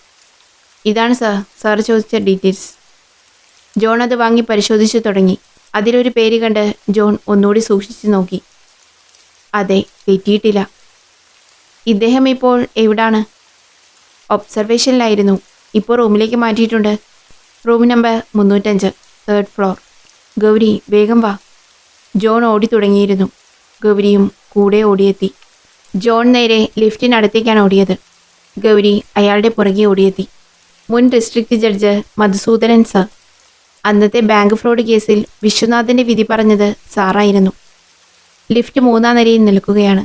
ഇതാണ് സാർ ചോദിച്ച ഡീറ്റെയിൽസ്. ജോൺ അത് വാങ്ങി പരിശോധിച്ചു തുടങ്ങി. അതിലൊരു പേര് കണ്ട് ജോൺ ഒന്നുകൂടി സൂക്ഷിച്ചു നോക്കി. അതെ, തെറ്റിയിട്ടില്ല. ഇദ്ദേഹം ഇപ്പോൾ എവിടാണ്? ഒബ്സർവേഷനിലായിരുന്നു. ഇപ്പോൾ റൂമിലേക്ക് മാറ്റിയിട്ടുണ്ട്. Room number 305, 3rd floor. Gauri, വേഗം വാ. ജോൺ ഓടി തുടങ്ങിയിരുന്നു. ഗൗരിയും കൂടെ ഓടിയെത്തി. ജോൺ നേരെ ലിഫ്റ്റിനടുത്തേക്കാണ് ഓടിയത്. ഗൗരി അയാളുടെ പുറകെ ഓടിയെത്തി. മുൻ ഡിസ്ട്രിക്ട് ജഡ്ജ് മധുസൂദനൻ സാർ. അന്നത്തെ ബാങ്ക് ഫ്രോഡ് കേസിൽ വിശ്വനാഥിൻ്റെ വിധി പറഞ്ഞത് സാറായിരുന്നു. ലിഫ്റ്റ് 3ാം നിലയിൽ നിൽക്കുകയാണ്.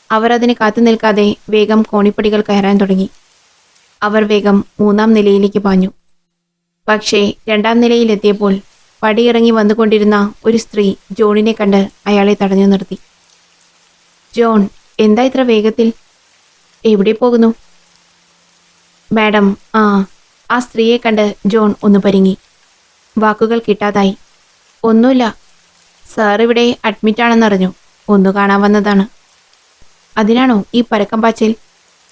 അവർ അതിന് കാത്തു നിൽക്കാതെ വേഗം കോണിപ്പടികൾ കയറാൻ തുടങ്ങി. അവർ വേഗം 3ാം നിലയിലേക്ക് പാഞ്ഞു. പക്ഷേ 2ാം നിലയിലെത്തിയപ്പോൾ പടിയിറങ്ങി വന്നുകൊണ്ടിരുന്ന ഒരു സ്ത്രീ ജോണിനെ കണ്ട് അയാളെ തടഞ്ഞു നിർത്തി. ജോൺ, എന്താ ഇത്ര വേഗത്തിൽ? എവിടെ പോകുന്നു? മാഡം, ആ സ്ത്രീയെ കണ്ട് ജോൺ ഒന്ന് പരിങ്ങി. വാക്കുകൾ കിട്ടാതായി. ഒന്നുമില്ല, സാർ ഇവിടെ അഡ്മിറ്റാണെന്നറിഞ്ഞു. ഒന്ന് കാണാൻ വന്നതാണ്. അതിനാണോ ഈ പരക്കം പാച്ചിൽ?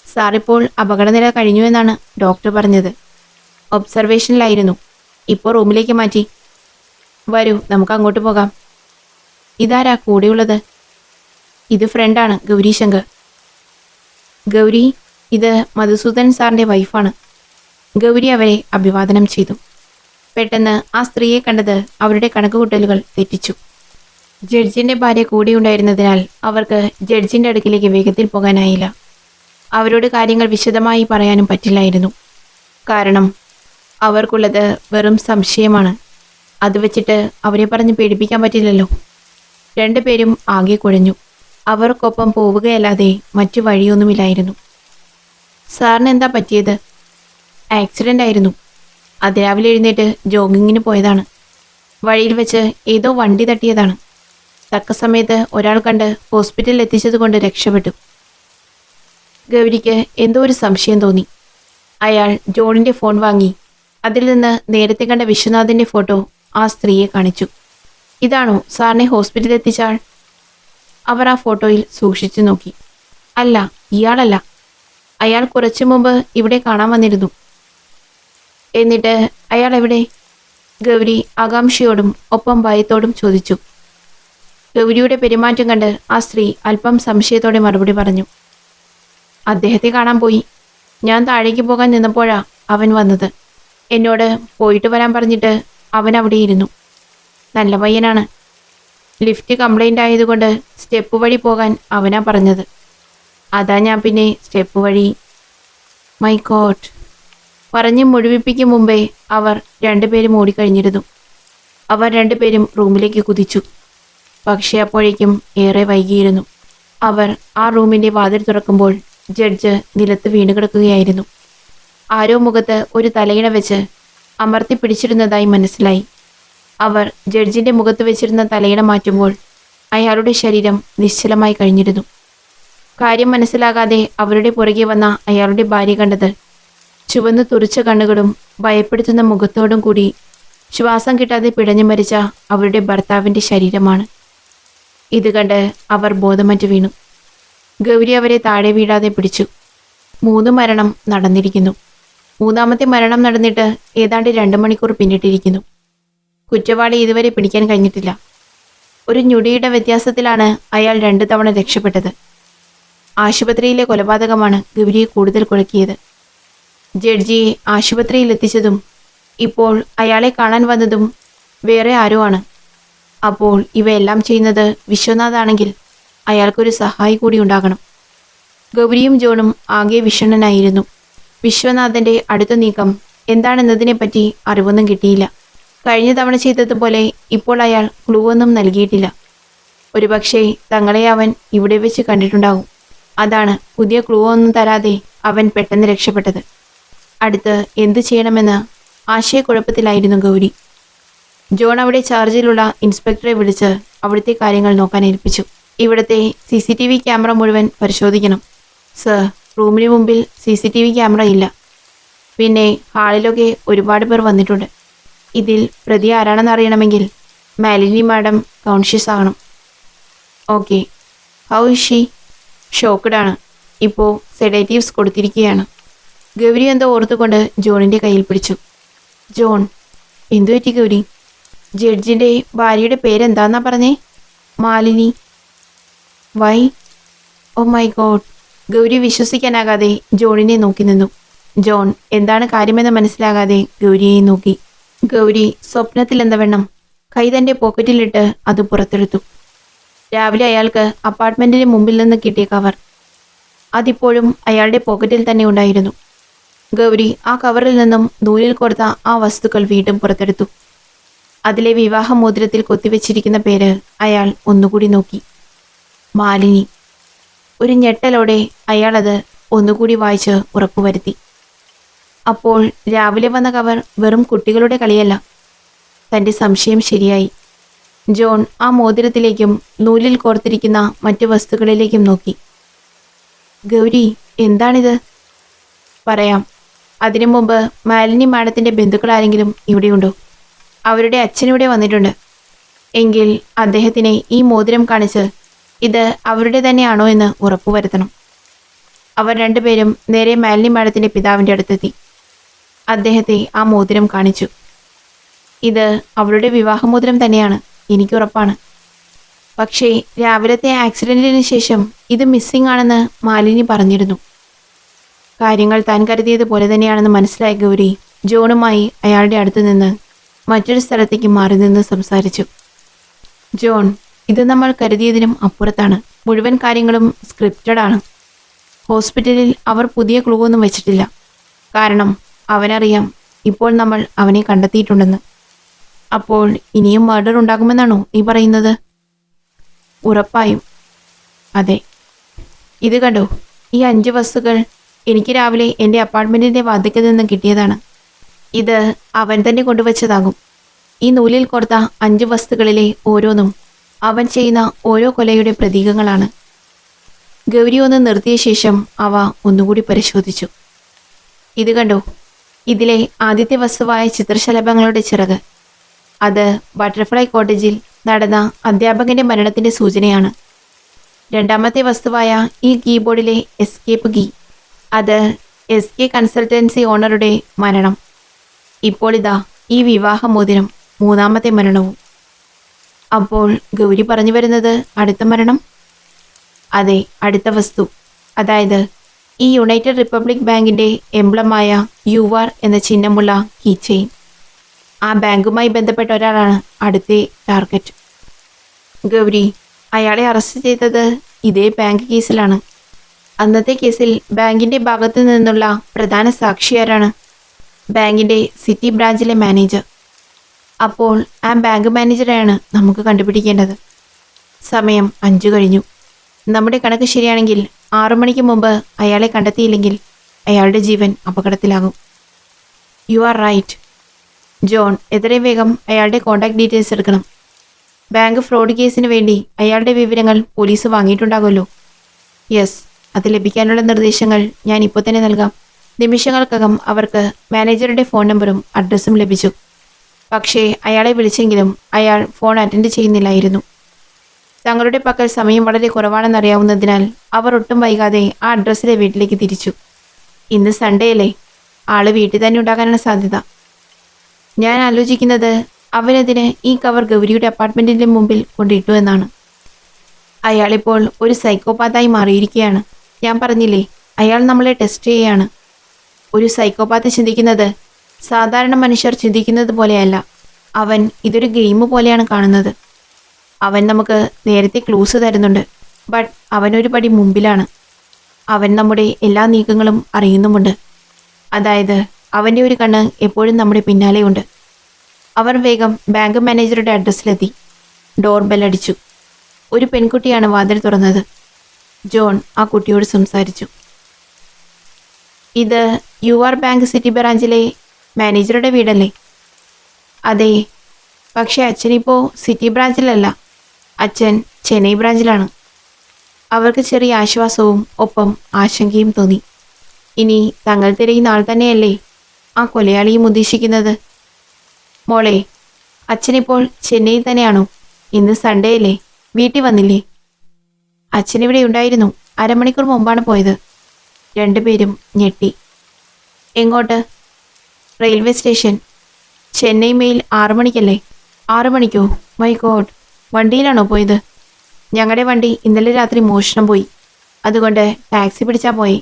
സാറിപ്പോൾ അപകടനില കഴിഞ്ഞുവെന്നാണ് ഡോക്ടർ പറഞ്ഞത്. ഒബ്സർവേഷനിലായിരുന്നു. ഇപ്പോൾ റൂമിലേക്ക് മാറ്റി. വരൂ, നമുക്ക് അങ്ങോട്ട് പോകാം. ഇതാരാ കൂടെയുള്ളത്? ഇത് ഫ്രണ്ടാണ്, ഗൗരി ശങ്കർ. ഗൗരി, ഇത് മധുസൂദൻ സാറിൻ്റെ വൈഫാണ്. ഗൗരി അവരെ അഭിവാദനം ചെയ്തു. പെട്ടെന്ന് ആ സ്ത്രീയെ കണ്ടത് അവരുടെ കണക്കുകൂട്ടലുകൾ തെറ്റിച്ചു. ജഡ്ജിൻ്റെ ഭാര്യ കൂടെയുണ്ടായിരുന്നതിനാൽ അവർക്ക് ജഡ്ജിൻ്റെ അടുക്കിലേക്ക് വേഗത്തിൽ പോകാനായില്ല. അവരോട് കാര്യങ്ങൾ വിശദമായി പറയാനും പറ്റില്ലായിരുന്നു. കാരണം അവർക്കുള്ളത് വെറും സംശയമാണ്. അത് വെച്ചിട്ട് അവരെ പറഞ്ഞ് പേടിപ്പിക്കാൻ പറ്റില്ലല്ലോ. രണ്ടുപേരും ആകെ കുഴഞ്ഞു. അവർക്കൊപ്പം പോവുകയല്ലാതെ മറ്റു വഴിയൊന്നുമില്ലായിരുന്നു. സാറിന് എന്താ പറ്റിയത്? ആക്സിഡൻ്റ് ആയിരുന്നു. അതിരാവിലെ എഴുന്നേറ്റ് ജോഗിങ്ങിന് പോയതാണ്. വഴിയിൽ വെച്ച് ഏതോ വണ്ടി തട്ടിയതാണ്. തക്ക സമയത്ത് ഒരാൾ കണ്ട് ഹോസ്പിറ്റലിൽ എത്തിച്ചതുകൊണ്ട് രക്ഷപ്പെട്ടു. ഗൗരിക്ക് എന്തോ ഒരു സംശയം തോന്നി. അയാൾ ജോണിൻ്റെ ഫോൺ വാങ്ങി അതിൽ നിന്ന് നേരത്തെ കണ്ട വിശ്വനാഥിൻ്റെ ഫോട്ടോ ആ സ്ത്രീയെ കാണിച്ചു. ഇതാണോ സാറിനെ ഹോസ്പിറ്റലിൽ എത്തിച്ച ആൾ? അവർ ആ ഫോട്ടോയിൽ സൂക്ഷിച്ചു നോക്കി. അല്ല, ഇയാളല്ല. അയാൾ കുറച്ചു മുമ്പ് ഇവിടെ കാണാൻ വന്നിരുന്നു. എന്നിട്ട് അയാൾ എവിടെ? ഗൗരി ആകാംക്ഷയോടും ഒപ്പം ഭയത്തോടും ചോദിച്ചു. ഗൗരിയുടെ പെരുമാറ്റം കണ്ട് ആ സ്ത്രീ അല്പം സംശയത്തോടെ മറുപടി പറഞ്ഞു. അദ്ദേഹത്തെ കാണാൻ പോയി. ഞാൻ താഴേക്ക് പോകാൻ നിന്നപ്പോഴാ അവൻ വന്നത്. എന്നോട് പോയിട്ട് വരാൻ പറഞ്ഞിട്ട് അവൻ അവിടെ ഇരുന്നു. നല്ല പയ്യനാണ്. ലിഫ്റ്റ് കംപ്ലൈൻ്റ് ആയതുകൊണ്ട് സ്റ്റെപ്പ് വഴി പോകാൻ അവനാ പറഞ്ഞത്. അതാ ഞാൻ പിന്നെ സ്റ്റെപ്പ് വഴി. My God. പറഞ്ഞ് മുഴുവിപ്പിക്കും മുമ്പേ അവർ രണ്ടുപേരും ഓടിക്കഴിഞ്ഞിരുന്നു. അവർ രണ്ടുപേരും റൂമിലേക്ക് കുതിച്ചു. പക്ഷേ അപ്പോഴേക്കും ഏറെ വൈകിയിരുന്നു. അവർ ആ റൂമിൻ്റെ വാതിൽ തുറക്കുമ്പോൾ ജഡ്ജ് നിലത്ത് വീണ് കിടക്കുകയായിരുന്നു. ആരോ മുഖത്ത് ഒരു തലയിണ വെച്ച് അമർത്തി പിടിച്ചിരുന്നതായി മനസ്സിലായി. അവർ ജഡ്ജിൻ്റെ മുഖത്ത് വെച്ചിരുന്ന തലയിണ മാറ്റുമ്പോൾ അയാളുടെ ശരീരം നിശ്ചലമായി കഴിഞ്ഞിരുന്നു. കാര്യം മനസ്സിലാകാതെ അവരുടെ പുറകെ വന്ന അയാളുടെ ഭാര്യ കണ്ടത് ചുവന്നു തുറിച്ച കണ്ണുകളും ഭയപ്പെടുത്തുന്ന മുഖത്തോടും കൂടി ശ്വാസം കിട്ടാതെ പിടഞ്ഞു മരിച്ച അവരുടെ ഭർത്താവിൻ്റെ ശരീരമാണ്. ഇത് കണ്ട് അവർ ബോധമറ്റ് വീണു. ഗൗരി അവരെ താഴെ വീഴാതെ പിടിച്ചു. 3 മരണം നടന്നിരിക്കുന്നു. 3ാമത്തെ മരണം നടന്നിട്ട് ഏതാണ്ട് 2 മണിക്കൂർ പിന്നിട്ടിരിക്കുന്നു. കുറ്റവാളി ഇതുവരെ പിടിക്കാൻ കഴിഞ്ഞിട്ടില്ല. ഒരു ഞൊടിയുടെ വ്യത്യാസത്തിലാണ് അയാൾ 2 തവണ രക്ഷപ്പെട്ടത്. ആശുപത്രിയിലെ കൊലപാതകമാണ് ഗൗരിയെ കൂടുതൽ കുഴക്കിയത്. ജഡ്ജിയെ ആശുപത്രിയിൽ എത്തിച്ചതും ഇപ്പോൾ അയാളെ കാണാൻ വന്നതും വേറെ ആരോ ആണ്. അപ്പോൾ ഇവയെല്ലാം ചെയ്യുന്നത് വിശ്വനാഥാണെങ്കിൽ അയാൾക്കൊരു സഹായി കൂടി ഉണ്ടാകണം. ഗൗരിയും ജോണും ആകെ വിഷണ്ണനായിരുന്നു. വിശ്വനാഥൻ്റെ അടുത്ത നീക്കം എന്താണെന്നതിനെപ്പറ്റി അറിവൊന്നും കിട്ടിയില്ല. കഴിഞ്ഞ തവണ ചെയ്തതുപോലെ ഇപ്പോൾ അയാൾ ക്ലൂ ഒന്നും നൽകിയിട്ടില്ല. ഒരുപക്ഷെ തങ്ങളെ അവൻ ഇവിടെ വെച്ച് കണ്ടിട്ടുണ്ടാകും. അതാണ് പുതിയ ക്ലൂ ഒന്നും തരാതെ അവൻ പെട്ടെന്ന് രക്ഷപ്പെട്ടത്. അടുത്ത് എന്തു ചെയ്യണമെന്ന് ആശയക്കുഴപ്പത്തിലായിരുന്നു ഗൗരി. ജോൺ അവിടെ ചാർജിലുള്ള ഇൻസ്പെക്ടറെ വിളിച്ച് അവിടുത്തെ കാര്യങ്ങൾ നോക്കാൻ ഏൽപ്പിച്ചു. ഇവിടുത്തെ CCTV ക്യാമറ മുഴുവൻ പരിശോധിക്കണം. സർ, റൂമിന് മുമ്പിൽ CCTV ക്യാമറ ഇല്ല. പിന്നെ ഹാളിലൊക്കെ ഒരുപാട് പേർ വന്നിട്ടുണ്ട്. ഇതിൽ പ്രതി ആരാണെന്ന് അറിയണമെങ്കിൽ മാലിനി മാഡം കോൺഷ്യസ് ആകണം. ഓക്കെ. How is she? ഷോക്ക്ഡാണ്. ഇപ്പോൾ സെഡേറ്റീവ്സ് കൊടുത്തിരിക്കുകയാണ്. ഗൗരി എന്തോ ഓർത്തുകൊണ്ട് ജോണിൻ്റെ കയ്യിൽ പിടിച്ചു. ജോൺ, എന്തു പറ്റി ഗൗരി? ജഡ്ജിൻ്റെ ഭാര്യയുടെ പേരെന്താന്നാ പറഞ്ഞേ? Malini. Why? Oh my God. Gauri വിശ്വസിക്കാനാകാതെ ജോണിനെ നോക്കി നിന്നു. ജോൺ എന്താണ് കാര്യമെന്ന് മനസ്സിലാകാതെ ഗൗരിയെ നോക്കി. ഗൗരി സ്വപ്നത്തിലെന്തവണ്ണം കൈ തൻ്റെ പോക്കറ്റിലിട്ട് അത് പുറത്തെടുത്തു. രാവിലെ അയാൾക്ക് അപ്പാർട്ട്മെൻറ്റിന് മുമ്പിൽ നിന്ന് കിട്ടിയ കവർ. അതിപ്പോഴും അയാളുടെ പോക്കറ്റിൽ തന്നെ ഉണ്ടായിരുന്നു. ഗൗരി ആ കവറിൽ നിന്നും നൂലിൽ കൊടുത്ത ആ വസ്തുക്കൾ വീണ്ടും പുറത്തെടുത്തു. അതിലെ വിവാഹമോതിരത്തിൽ കൊത്തിവെച്ചിരിക്കുന്ന പേര് അയാൾ ഒന്നുകൂടി നോക്കി. മാലിനി. ഒരു ഞെട്ടലോടെ അയാളത് ഒന്നുകൂടി വായിച്ച് ഉറപ്പുവരുത്തി. അപ്പോൾ രാവിലെ വന്ന കവർ വെറും കുട്ടികളുടെ കളിയല്ല. തൻ്റെ സംശയം ശരിയായി. ജോൺ ആ മോതിരത്തിലേക്കും നൂലിൽ കോർത്തിരിക്കുന്ന മറ്റു വസ്തുക്കളിലേക്കും നോക്കി. ഗൗരി, എന്താണിത്? പറയാം. അതിനു മുമ്പ് മാലിനി മാഡത്തിൻ്റെ ബന്ധുക്കൾ ആരെങ്കിലും ഇവിടെയുണ്ടോ? അവരുടെ അച്ഛനിവിടെ വന്നിട്ടുണ്ട്. എങ്കിൽ അദ്ദേഹത്തിനെ ഈ മോതിരം കാണിച്ച് ഇത് അവരുടെ തന്നെയാണോ എന്ന് ഉറപ്പുവരുത്തണം. അവർ രണ്ടുപേരും നേരെ മാലിനി മാഡത്തിൻ്റെ പിതാവിൻ്റെ അടുത്തെത്തി. അദ്ദേഹത്തെ ആ മോതിരം കാണിച്ചു. ഇത് അവളുടെ വിവാഹമോതിരം തന്നെയാണ്, എനിക്കുറപ്പാണ്. പക്ഷേ രാവിലത്തെ ആക്സിഡന്റിന് ശേഷം ഇത് മിസ്സിംഗ് ആണെന്ന് മാലിനി പറഞ്ഞിരുന്നു. കാര്യങ്ങൾ താൻ കരുതിയതുപോലെ തന്നെയാണെന്ന് മനസ്സിലായ ഗൗരി ജോണുമായി അയാളുടെ അടുത്ത് നിന്ന് മറ്റൊരു സ്ഥലത്തേക്ക് മാറി നിന്ന് സംസാരിച്ചു. ജോൺ, ഇത് നമ്മൾ കരുതിയതിനും അപ്പുറത്താണ്. മുഴുവൻ കാര്യങ്ങളും സ്ക്രിപ്റ്റഡ് ആണ്. ഹോസ്പിറ്റലിൽ അവർ പുതിയ ക്ലൂ ഒന്നും വെച്ചിട്ടില്ല. കാരണം അവനറിയാം ഇപ്പോൾ നമ്മൾ അവനെ കണ്ടെത്തിയിട്ടുണ്ടെന്ന്. അപ്പോൾ ഇനിയും മർഡർ ഉണ്ടാകുമെന്നാണോ നീ പറയുന്നത്? ഉറപ്പായും. അതെ. ഇത് കണ്ടോ, ഈ 5 വസ്തുക്കൾ എനിക്ക് രാവിലെ എൻ്റെ അപ്പാർട്ട്മെൻറ്റിൻ്റെ വാതിൽക്കൽ നിന്ന് കിട്ടിയതാണ്. ഇത് അവൻ തന്നെ കൊണ്ടുവച്ചതാകും. ഈ നൂലിൽ കൊടുത്ത 5 വസ്തുക്കളിലെ ഓരോന്നും അവൻ ചെയ്യുന്ന ഓരോ കൊലയുടെ പ്രതീകങ്ങളാണ്. ഗൗരി ഒന്ന് നിർത്തിയ ശേഷം അവ ഒന്നുകൂടി പരിശോധിച്ചു. ഇത് കണ്ടോ, ഇതിലെ ആദ്യത്തെ വസ്തുവായ ചിത്രശലഭങ്ങളുടെ ചിറക്, അത് ബട്ടർഫ്ലൈ കോട്ടേജിൽ നടന്ന അധ്യാപകന്റെ മരണത്തിന്റെ സൂചനയാണ്. രണ്ടാമത്തെ വസ്തുവായ ഈ കീബോർഡിലെ എസ്കേപ്പ് കീ, അത് SK കൺസൾട്ടൻസി ഓണറുടെ മരണം. ഇപ്പോൾ ഇതാ ഈ വിവാഹമോതിരം, മൂന്നാമത്തെ മരണവും. അപ്പോൾ ഗൗരി പറഞ്ഞു വരുന്നത് അടുത്ത മരണം? അതെ, അടുത്ത വസ്തു. അതായത് ഈ യുണൈറ്റഡ് റിപ്പബ്ലിക് ബാങ്കിൻ്റെ എംബ്ലമായ UR എന്ന ചിഹ്നമുള്ള കീ ചെയിൻ. ആ ബാങ്കുമായി ബന്ധപ്പെട്ട ഒരാളാണ് അടുത്ത ടാർഗറ്റ്. ഗൗരി, അയാളെ അറസ്റ്റ് ചെയ്തത് ഇതേ ബാങ്ക് കേസിലാണ്. അന്നത്തെ കേസിൽ ബാങ്കിൻ്റെ ഭാഗത്തു നിന്നുള്ള പ്രധാന സാക്ഷിയാരാണ്? ബാങ്കിൻ്റെ സിറ്റി ബ്രാഞ്ചിലെ മാനേജർ. അപ്പോൾ ആ ബാങ്ക് മാനേജറെയാണ് നമുക്ക് കണ്ടുപിടിക്കേണ്ടത്. സമയം 5 കഴിഞ്ഞു. നമ്മുടെ കണക്ക് ശരിയാണെങ്കിൽ 6 മണിക്ക് മുമ്പ് അയാളെ കണ്ടെത്തിയില്ലെങ്കിൽ അയാളുടെ ജീവൻ അപകടത്തിലാകും. You are right. ജോൺ, എത്രയും വേഗം അയാളുടെ കോൺടാക്ട് ഡീറ്റെയിൽസ് എടുക്കണം. ബാങ്ക് ഫ്രോഡ് കേസിന് വേണ്ടി അയാളുടെ വിവരങ്ങൾ പോലീസ് വാങ്ങിയിട്ടുണ്ടാകുമല്ലോ. യെസ്, അത് ലഭിക്കാനുള്ള നിർദ്ദേശങ്ങൾ ഞാൻ ഇപ്പോൾ തന്നെ നൽകാം. നിമിഷങ്ങൾക്കകം അവർക്ക് മാനേജറുടെ ഫോൺ നമ്പറും അഡ്രസ്സും ലഭിച്ചു. പക്ഷേ അയാളെ വിളിച്ചെങ്കിലും അയാൾ ഫോൺ അറ്റൻഡ് ചെയ്യുന്നില്ലായിരുന്നു. തങ്ങളുടെ പക്കൽ സമയം വളരെ കുറവാണെന്നറിയാവുന്നതിനാൽ അവർ ഒട്ടും വൈകാതെ ആ അഡ്രസ്സിലെ വീട്ടിലേക്ക് തിരിച്ചു. ഇന്ന് സൺഡേ അല്ലേ, ആള് വീട്ടിൽ തന്നെ ഉണ്ടാകാനാണ് സാധ്യത. ഞാൻ ആലോചിക്കുന്നത് അവനതിന് ഈ കവർ ഗൗരിയുടെ അപ്പാർട്ട്മെൻറ്റിൻ്റെ മുമ്പിൽ കൊണ്ടിട്ടു എന്നാണ്. അയാളിപ്പോൾ ഒരു സൈക്കോപാത്തായി മാറിയിരിക്കുകയാണ്. ഞാൻ പറഞ്ഞില്ലേ, അയാൾ നമ്മളെ ടെസ്റ്റ് ചെയ്യുകയാണ്. ഒരു സൈക്കോപാത്ത് ചിന്തിക്കുന്നത് സാധാരണ മനുഷ്യർ ചിന്തിക്കുന്നത് പോലെയല്ല. അവൻ ഇതൊരു ഗെയിം പോലെയാണ് കാണുന്നത്. അവൻ നമുക്ക് നേരത്തെ ക്ലൂസ് തരുന്നുണ്ട്. ബട്ട് അവനൊരു പടി മുമ്പിലാണ്. അവൻ നമ്മുടെ എല്ലാ നീക്കങ്ങളും അറിയുന്നുമുണ്ട്. അതായത് അവൻ്റെ ഒരു കണ്ണ് എപ്പോഴും നമ്മുടെ പിന്നാലെയുണ്ട്. അവർ വേഗം ബാങ്ക് മാനേജറുടെ അഡ്രസ്സിലെത്തി. ഡോർ ബെല്ലടിച്ചു. ഒരു പെൺകുട്ടിയാണ് വാതിൽ തുറന്നത്. ജോൺ ആ കുട്ടിയോട് സംസാരിച്ചു. ഇത് UR ബാങ്ക് സിറ്റി ബ്രാഞ്ചിലെ മാനേജറുടെ വീടല്ലേ? അതെ, പക്ഷേ അച്ഛനിപ്പോൾ സിറ്റി ബ്രാഞ്ചിലല്ല, അച്ഛൻ ചെന്നൈ ബ്രാഞ്ചിലാണ്. അവർക്ക് ചെറിയ ആശ്വാസവും ഒപ്പം ആശങ്കയും തോന്നി. ഇനി തങ്ങൾ തിരയുന്ന ആൾ തന്നെയല്ലേ ആ കൊലയാളിയും ഉദ്ദേശിക്കുന്നത്? മോളെ, അച്ഛനിപ്പോൾ ചെന്നൈയിൽ തന്നെയാണോ? ഇന്ന് സൺഡേ അല്ലേ, വീട്ടിൽ വന്നില്ലേ? അച്ഛനിവിടെ ഉണ്ടായിരുന്നു. അരമണിക്കൂർ മുമ്പാണ് പോയത്. രണ്ടുപേരും ഞെട്ടി. എങ്ങോട്ട്? Railway station. ചെന്നൈ മെയിൽ 6 മണിക്കല്ലേ? 6 മണിക്കോ? മൈ ഗോഡ്, വണ്ടിയിലാണോ പോയത്? ഞങ്ങളുടെ വണ്ടി ഇന്നലെ രാത്രി മോഷണം പോയി. അതുകൊണ്ട് ടാക്സി പിടിച്ചാൽ പോയി.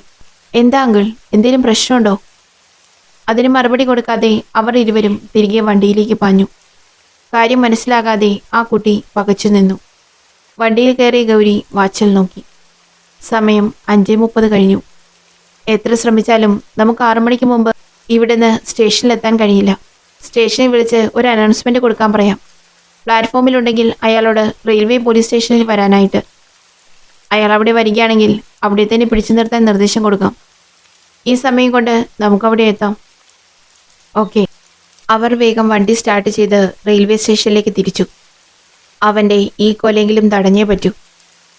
എന്താ അങ്കിൾ, എന്തെങ്കിലും പ്രശ്നമുണ്ടോ? അതിന് മറുപടി കൊടുക്കാതെ അവർ ഇരുവരും തിരികെ വണ്ടിയിലേക്ക് പാഞ്ഞു. കാര്യം മനസ്സിലാകാതെ ആ കുട്ടി പകച്ചു നിന്നു. വണ്ടിയിൽ കയറിയ ഗൗരി വാച്ചിൽ നോക്കി. സമയം 5:30 കഴിഞ്ഞു. എത്ര ശ്രമിച്ചാലും നമുക്ക് 6 മണിക്ക് മുമ്പ് ഇവിടുന്ന് സ്റ്റേഷനിലെത്താൻ കഴിയില്ല. സ്റ്റേഷനിൽ വിളിച്ച് ഒരു അനൗൺസ്മെൻറ്റ് കൊടുക്കാൻ പറയാം. പ്ലാറ്റ്ഫോമിലുണ്ടെങ്കിൽ അയാളോട് റെയിൽവേ പോലീസ് സ്റ്റേഷനിൽ വരാനായിട്ട്. അയാൾ അവിടെ വരികയാണെങ്കിൽ അവിടെ തന്നെ പിടിച്ചു നിർത്താൻ നിർദ്ദേശം കൊടുക്കാം. ഈ സമയം കൊണ്ട് നമുക്കവിടെ എത്താം. ഓക്കെ. അവർ വേഗം വണ്ടി സ്റ്റാർട്ട് ചെയ്ത് റെയിൽവേ സ്റ്റേഷനിലേക്ക് തിരിച്ചു. അവൻ്റെ ഈ കൊലയെങ്കിലും തടഞ്ഞേ പറ്റൂ.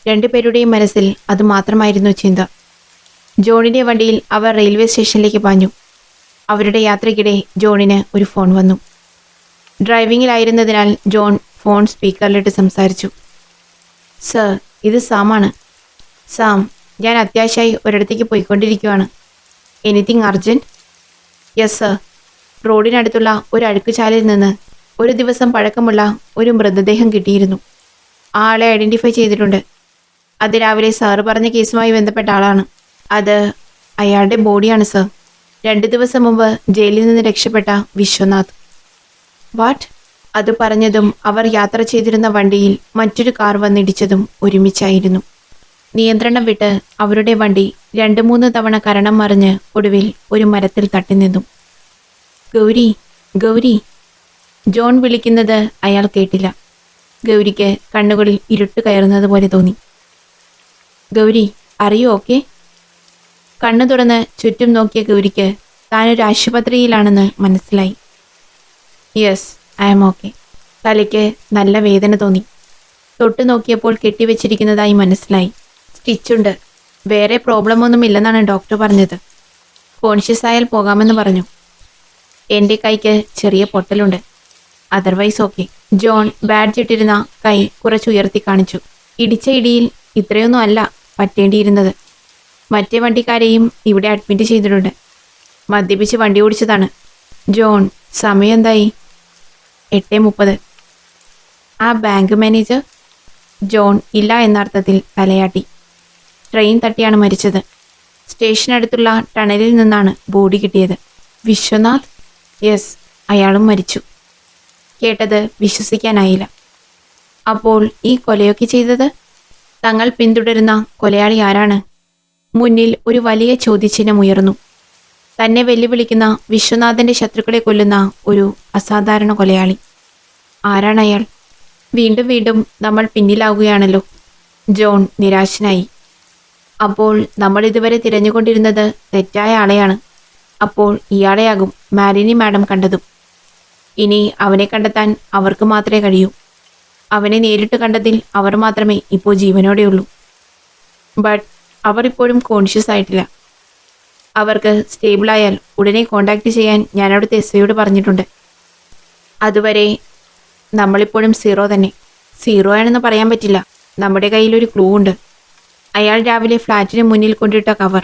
രണ്ടുപേരുടെയും മനസ്സിൽ അത് മാത്രമായിരുന്നു ചിന്ത. ജോണിന്റെ വണ്ടിയിൽ അവർ റെയിൽവേ സ്റ്റേഷനിലേക്ക് പാഞ്ഞു. അവരുടെ യാത്രയ്ക്കിടെ ജോണിന് ഒരു ഫോൺ വന്നു. ഡ്രൈവിംഗിലായിരുന്നതിനാൽ ജോൺ ഫോൺ സ്പീക്കറിലിട്ട് സംസാരിച്ചു. സർ, ഇത് സാമാണ്. സാം, ഞാൻ അത്യാവശ്യമായി ഒരിടത്തേക്ക് പോയിക്കൊണ്ടിരിക്കുകയാണ്. Anything urgent? Yes sir. റോഡിനടുത്തുള്ള ഒരു അഴുക്കുചാലിൽ നിന്ന് ഒരു ദിവസം പഴക്കമുള്ള ഒരു മൃതദേഹം കിട്ടിയിരുന്നു. ആ ആളെ ഐഡൻറ്റിഫൈ ചെയ്തിട്ടുണ്ട്. അത് രാവിലെ സാറ് പറഞ്ഞ കേസുമായി ബന്ധപ്പെട്ട ആളാണ്. അത് അയാളുടെ ബോഡിയാണ് സർ. 2 ദിവസം മുമ്പ് ജയിലിൽ നിന്ന് രക്ഷപ്പെട്ട വിശ്വനാഥ്. വാട്ട്? അത് പറഞ്ഞതും അവർ യാത്ര ചെയ്തിരുന്ന വണ്ടിയിൽ മറ്റൊരു കാർ വന്നിടിച്ചതും ഒരുമിച്ചായിരുന്നു. നിയന്ത്രണം വിട്ട് അവരുടെ വണ്ടി 2-3 തവണ കരണം മറിഞ്ഞ് ഒടുവിൽ ഒരു മരത്തിൽ തട്ടി നിന്നു. ഗൗരി, ഗൗരി. ജോൺ വിളിക്കുന്നത് അയാൾ കേട്ടില്ല. ഗൗരിക്ക് കണ്ണുകളിൽ ഇരുട്ട് കയറുന്നത് പോലെ തോന്നി. ഗൗരി, അറിയോ ഓക്കെ? കണ്ണു തുറന്ന് ചുറ്റും നോക്കിയ ഗൗരിക്ക് താനൊരു ആശുപത്രിയിലാണെന്ന് മനസ്സിലായി. Yes, I am okay. തലയ്ക്ക് നല്ല വേദന തോന്നി. തൊട്ടു നോക്കിയപ്പോൾ കെട്ടിവെച്ചിരിക്കുന്നതായി മനസ്സിലായി. സ്റ്റിച്ചുണ്ട്. വേറെ പ്രോബ്ലം ഒന്നും ഇല്ലെന്നാണ് ഡോക്ടർ പറഞ്ഞത്. കോൺഷ്യസ് ആയാൽ പോകാമെന്ന് പറഞ്ഞു. എൻ്റെ കൈക്ക് ചെറിയ പൊട്ടലുണ്ട്. Otherwise okay. ജോൺ ബാഡ്ജ് ഇട്ടിരുന്ന കൈ കുറച്ചുയർത്തി കാണിച്ചു. ഇടിച്ച ഇടിയിൽ ഇത്രയൊന്നും അല്ല പറ്റേണ്ടിയിരുന്നത്. മറ്റേ വണ്ടിക്കാരെയും ഇവിടെ അഡ്മിറ്റ് ചെയ്തിട്ടുണ്ട്. മദ്യപിച്ച് വണ്ടി ഓടിച്ചതാണ്. ജോൺ, സമയം എന്തായി? 8:30. ആ ബാങ്ക് മാനേജർ? ജോൺ ഇല്ല എന്നർത്ഥത്തിൽ തലയാട്ടി. ട്രെയിൻ തട്ടിയാണ് മരിച്ചത്. സ്റ്റേഷനടുത്തുള്ള ടണലിൽ നിന്നാണ് ബോഡി കിട്ടിയത്. വിശ്വനാഥ്? യെസ്, അയാളും മരിച്ചു. കേട്ടത് വിശ്വസിക്കാനായില്ല. അപ്പോൾ ഈ കൊലയൊക്കെ ചെയ്തത്? തങ്ങൾ പിന്തുടരുന്ന കൊലയാളി ആരാണ്? മുന്നിൽ ഒരു വലിയ ചോദ്യചിഹ്നം ഉയർന്നു. തന്നെ വെല്ലുവിളിക്കുന്ന വിശ്വനാഥന്റെ ശത്രുക്കളെ കൊല്ലുന്ന ഒരു അസാധാരണ കൊലയാളി. ആരാണ് അയാൾ? വീണ്ടും വീണ്ടും നമ്മൾ പിന്നിലാവുകയാണല്ലോ. ജോൺ നിരാശനായി. അപ്പോൾ നമ്മൾ ഇതുവരെ തിരഞ്ഞുകൊണ്ടിരുന്നത് തെറ്റായ ആളെയാണ്. അപ്പോൾ ഇയാളെയാകും മാലിനി മാഡം കണ്ടതും. ഇനി അവനെ കണ്ടെത്താൻ അവർക്ക് മാത്രമേ കഴിയൂ. അവനെ നേരിട്ട് കണ്ടതിൽ അവർ മാത്രമേ ഇപ്പോൾ ജീവനോടെയുള്ളൂ. ബട്ട് അവർ ഇപ്പോഴും കോൺഷ്യസ് ആയിട്ടില്ല. അവർക്ക് സ്റ്റേബിളായാൽ ഉടനെ കോണ്ടാക്ട് ചെയ്യാൻ ഞാൻ അവിടുത്തെ എസ്ഐയോട് പറഞ്ഞിട്ടുണ്ട്. അതുവരെ നമ്മളിപ്പോഴും സീറോ തന്നെ. സീറോ ആണെന്ന് പറയാൻ പറ്റില്ല. നമ്മുടെ കയ്യിലൊരു ക്ലൂ ഉണ്ട്. അയാൾ രാവിലെ ഫ്ലാറ്റിന് മുന്നിൽ കൊണ്ടിട്ട കവർ.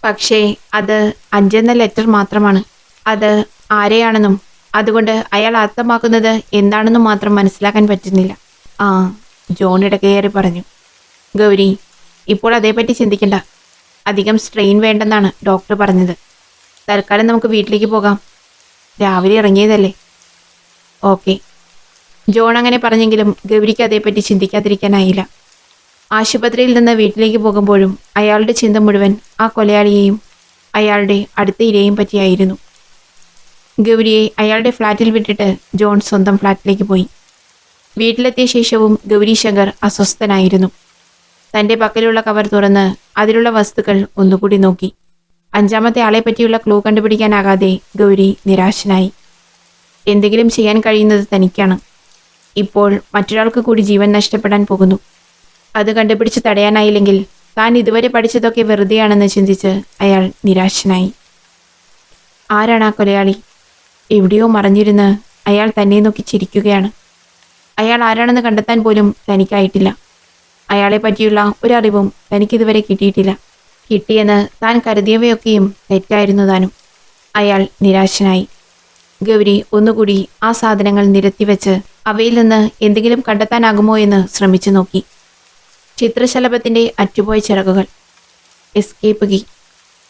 പക്ഷേ അത് 5 എന്ന ലെറ്റർ മാത്രമാണ്. അത് ആരെയാണെന്നും അതുകൊണ്ട് അയാൾ അർത്ഥമാക്കുന്നത് എന്താണെന്നും മാത്രം മനസ്സിലാക്കാൻ പറ്റുന്നില്ല. ആ, ജോൺ ഇടകയറി പറഞ്ഞു. ഗൗരി, ഇപ്പോൾ അതേപ്പറ്റി ചിന്തിക്കണ്ട. അധികം സ്ട്രെയിൻ വേണ്ടെന്നാണ് ഡോക്ടർ പറഞ്ഞത്. തൽക്കാലം നമുക്ക് വീട്ടിലേക്ക് പോകാം. രാവിലെ ഇറങ്ങിയതല്ലേ. ഓക്കെ. ജോൺ അങ്ങനെ പറഞ്ഞെങ്കിലും ഗൗരിക്ക് അതേപ്പറ്റി ചിന്തിക്കാതിരിക്കാനായില്ല. ആശുപത്രിയിൽ നിന്ന് വീട്ടിലേക്ക് പോകുമ്പോഴും അയാളുടെ ചിന്ത മുഴുവൻ ആ കൊലയാളിയെയും അയാളുടെ അടുത്ത ഇരയെയും പറ്റിയായിരുന്നു. ഗൗരിയെ അയാളുടെ ഫ്ലാറ്റിൽ വിട്ടിട്ട് ജോൺ സ്വന്തം ഫ്ലാറ്റിലേക്ക് പോയി. വീട്ടിലെത്തിയ ശേഷവും ഗൗരി ശങ്കർ അസ്വസ്ഥനായിരുന്നു. തൻ്റെ പക്കലുള്ള കവർ തുറന്ന് അതിലുള്ള വസ്തുക്കൾ ഒന്നുകൂടി നോക്കി. 5ാമത്തെ ആളെ പറ്റിയുള്ള ക്ലൂ കണ്ടുപിടിക്കാനാകാതെ ഗൗരി നിരാശനായി. എന്തെങ്കിലും ചെയ്യാൻ കഴിയുന്നത് തനിക്കാണ്. ഇപ്പോൾ മറ്റൊരാൾക്ക് കൂടി ജീവൻ നഷ്ടപ്പെടാൻ പോകുന്നു. അത് കണ്ടുപിടിച്ച് തടയാനായില്ലെങ്കിൽ താൻ ഇതുവരെ പഠിച്ചതൊക്കെ വെറുതെയാണെന്ന് ചിന്തിച്ച് അയാൾ നിരാശനായി. ആരാണ് ആ കൊലയാളി? എവിടെയോ മറഞ്ഞിരുന്ന് അയാൾ തന്നെ നോക്കി ചിരിക്കുകയാണ്. അയാൾ ആരാണെന്ന് കണ്ടെത്താൻ പോലും തനിക്കായിട്ടില്ല. അയാളെ പറ്റിയുള്ള ഒരറിവും തനിക്കിതുവരെ കിട്ടിയിട്ടില്ല. കിട്ടിയെന്ന് താൻ കരുതിയവയൊക്കെയും തെറ്റായിരുന്നു താനും. അയാൾ നിരാശനായി. ഗൗരി ഒന്നുകൂടി ആ സാധനങ്ങൾ നിരത്തിവെച്ച് അവയിൽ നിന്ന് എന്തെങ്കിലും കണ്ടെത്താനാകുമോ എന്ന് ശ്രമിച്ചു നോക്കി. ചിത്രശലഭത്തിൻ്റെ അറ്റുപോയ ചിറകുകൾ, എസ്കേപ്പ് കീ,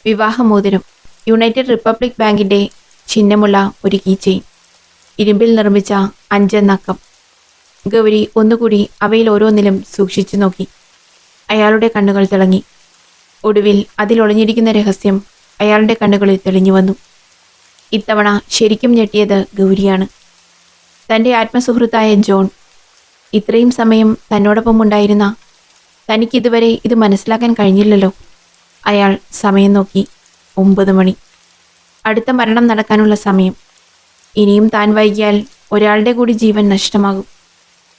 വിവാഹമോതിരം, യുണൈറ്റഡ് റിപ്പബ്ലിക് ബാങ്കിൻ്റെ ചിഹ്നമുള്ള ഒരു കീ ചെയിൻ, ഇരുമ്പിൽ നിർമ്മിച്ച 5 നക്കം. ഗൗരി ഒന്നുകൂടി അവയിൽ ഓരോന്നിലും സൂക്ഷിച്ചു നോക്കി. അയാളുടെ കണ്ണുകൾ തിളങ്ങി. ഒടുവിൽ അതിലൊളിഞ്ഞിരിക്കുന്ന രഹസ്യം അയാളുടെ കണ്ണുകളിൽ തെളിഞ്ഞു വന്നു. ഇത്തവണ ശരിക്കും ഞെട്ടിയത് ഗൗരിയാണ്. തൻ്റെ ആത്മസുഹൃത്തായ ജോൺ, ഇത്രയും സമയം തന്നോടൊപ്പം ഉണ്ടായിരുന്ന തനിക്കിതുവരെ ഇത് മനസ്സിലാക്കാൻ കഴിഞ്ഞില്ലല്ലോ. അയാൾ സമയം നോക്കി. 9 മണി. അടുത്ത മരണം നടക്കാനുള്ള സമയം. ഇനിയും താൻ വൈകിയാൽ ഒരാളുടെ കൂടി ജീവൻ നഷ്ടമാകും.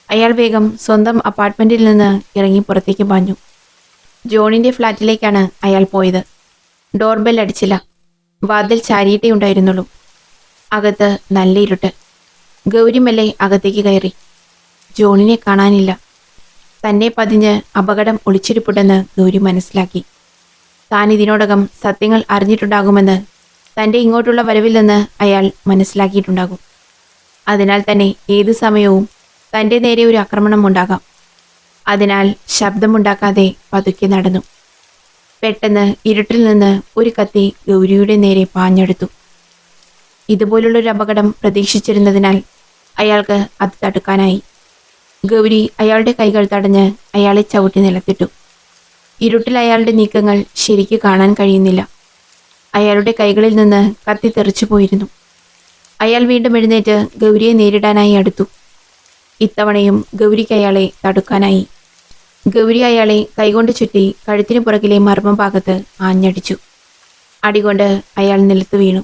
അയാൾ വേഗം സ്വന്തം അപ്പാർട്ട്മെൻറ്റിൽ നിന്ന് ഇറങ്ങി പുറത്തേക്ക് പാഞ്ഞു. ജോണിൻ്റെ ഫ്ലാറ്റിലേക്കാണ് അയാൾ പോയത്. ഡോർബെൽ അടിച്ചില്ല. വാതിൽ ചാരിയിട്ടേ ഉണ്ടായിരുന്നുള്ളൂ. അകത്ത് നല്ല ഇരുട്ട്. ഗൗരി മെല്ലെ അകത്തേക്ക് കയറി. ജോണിനെ കാണാനില്ല. തന്നെ പതിഞ്ഞ് അപകടം ഒളിച്ചിരിപ്പുണ്ടെന്ന് ഗൗരി മനസ്സിലാക്കി. താൻ ഇതിനോടകം സത്യങ്ങൾ അറിഞ്ഞിട്ടുണ്ടാകുമെന്ന് തൻ്റെ ഇങ്ങോട്ടുള്ള വരവിൽ നിന്ന് അയാൾ മനസ്സിലാക്കിയിട്ടുണ്ടാകും. അതിനാൽ തന്നെ ഏതു സമയവും തൻ്റെ നേരെ ഒരു ആക്രമണം ഉണ്ടാകാം. അതിനാൽ ശബ്ദമുണ്ടാക്കാതെ പതുക്കെ നടന്നു. പെട്ടെന്ന് ഇരുട്ടിൽ നിന്ന് ഒരു കത്തി ഗൗരിയുടെ നേരെ പാഞ്ഞെടുത്തു. ഇതുപോലുള്ളൊരു അപകടം പ്രതീക്ഷിച്ചിരുന്നതിനാൽ അയാൾക്ക് അത് തടുക്കാനായി. ഗൗരി അയാളുടെ കൈകൾ തടഞ്ഞ് അയാളെ ചവിട്ടി നിലത്തിട്ടു. ഇരുട്ടിൽ അയാളുടെ നീക്കങ്ങൾ ശരിക്ക് കാണാൻ കഴിയുന്നില്ല. അയാളുടെ കൈകളിൽ നിന്ന് കത്തി തെറിച്ചു പോയിരുന്നു. അയാൾ വീണ്ടും എഴുന്നേറ്റ് ഗൗരിയെ നേരിടാനായി അടുത്തു. ഇത്തവണയും ഗൗരിക്ക് അയാളെ തടുക്കാനായി. ഗൗരി അയാളെ കൈകൊണ്ട് ചുറ്റി കഴുത്തിനു പുറകിലെ മർമ്മഭാഗത്ത് ആഞ്ഞടിച്ചു. അടികൊണ്ട് അയാൾ നിലത്തു വീണു.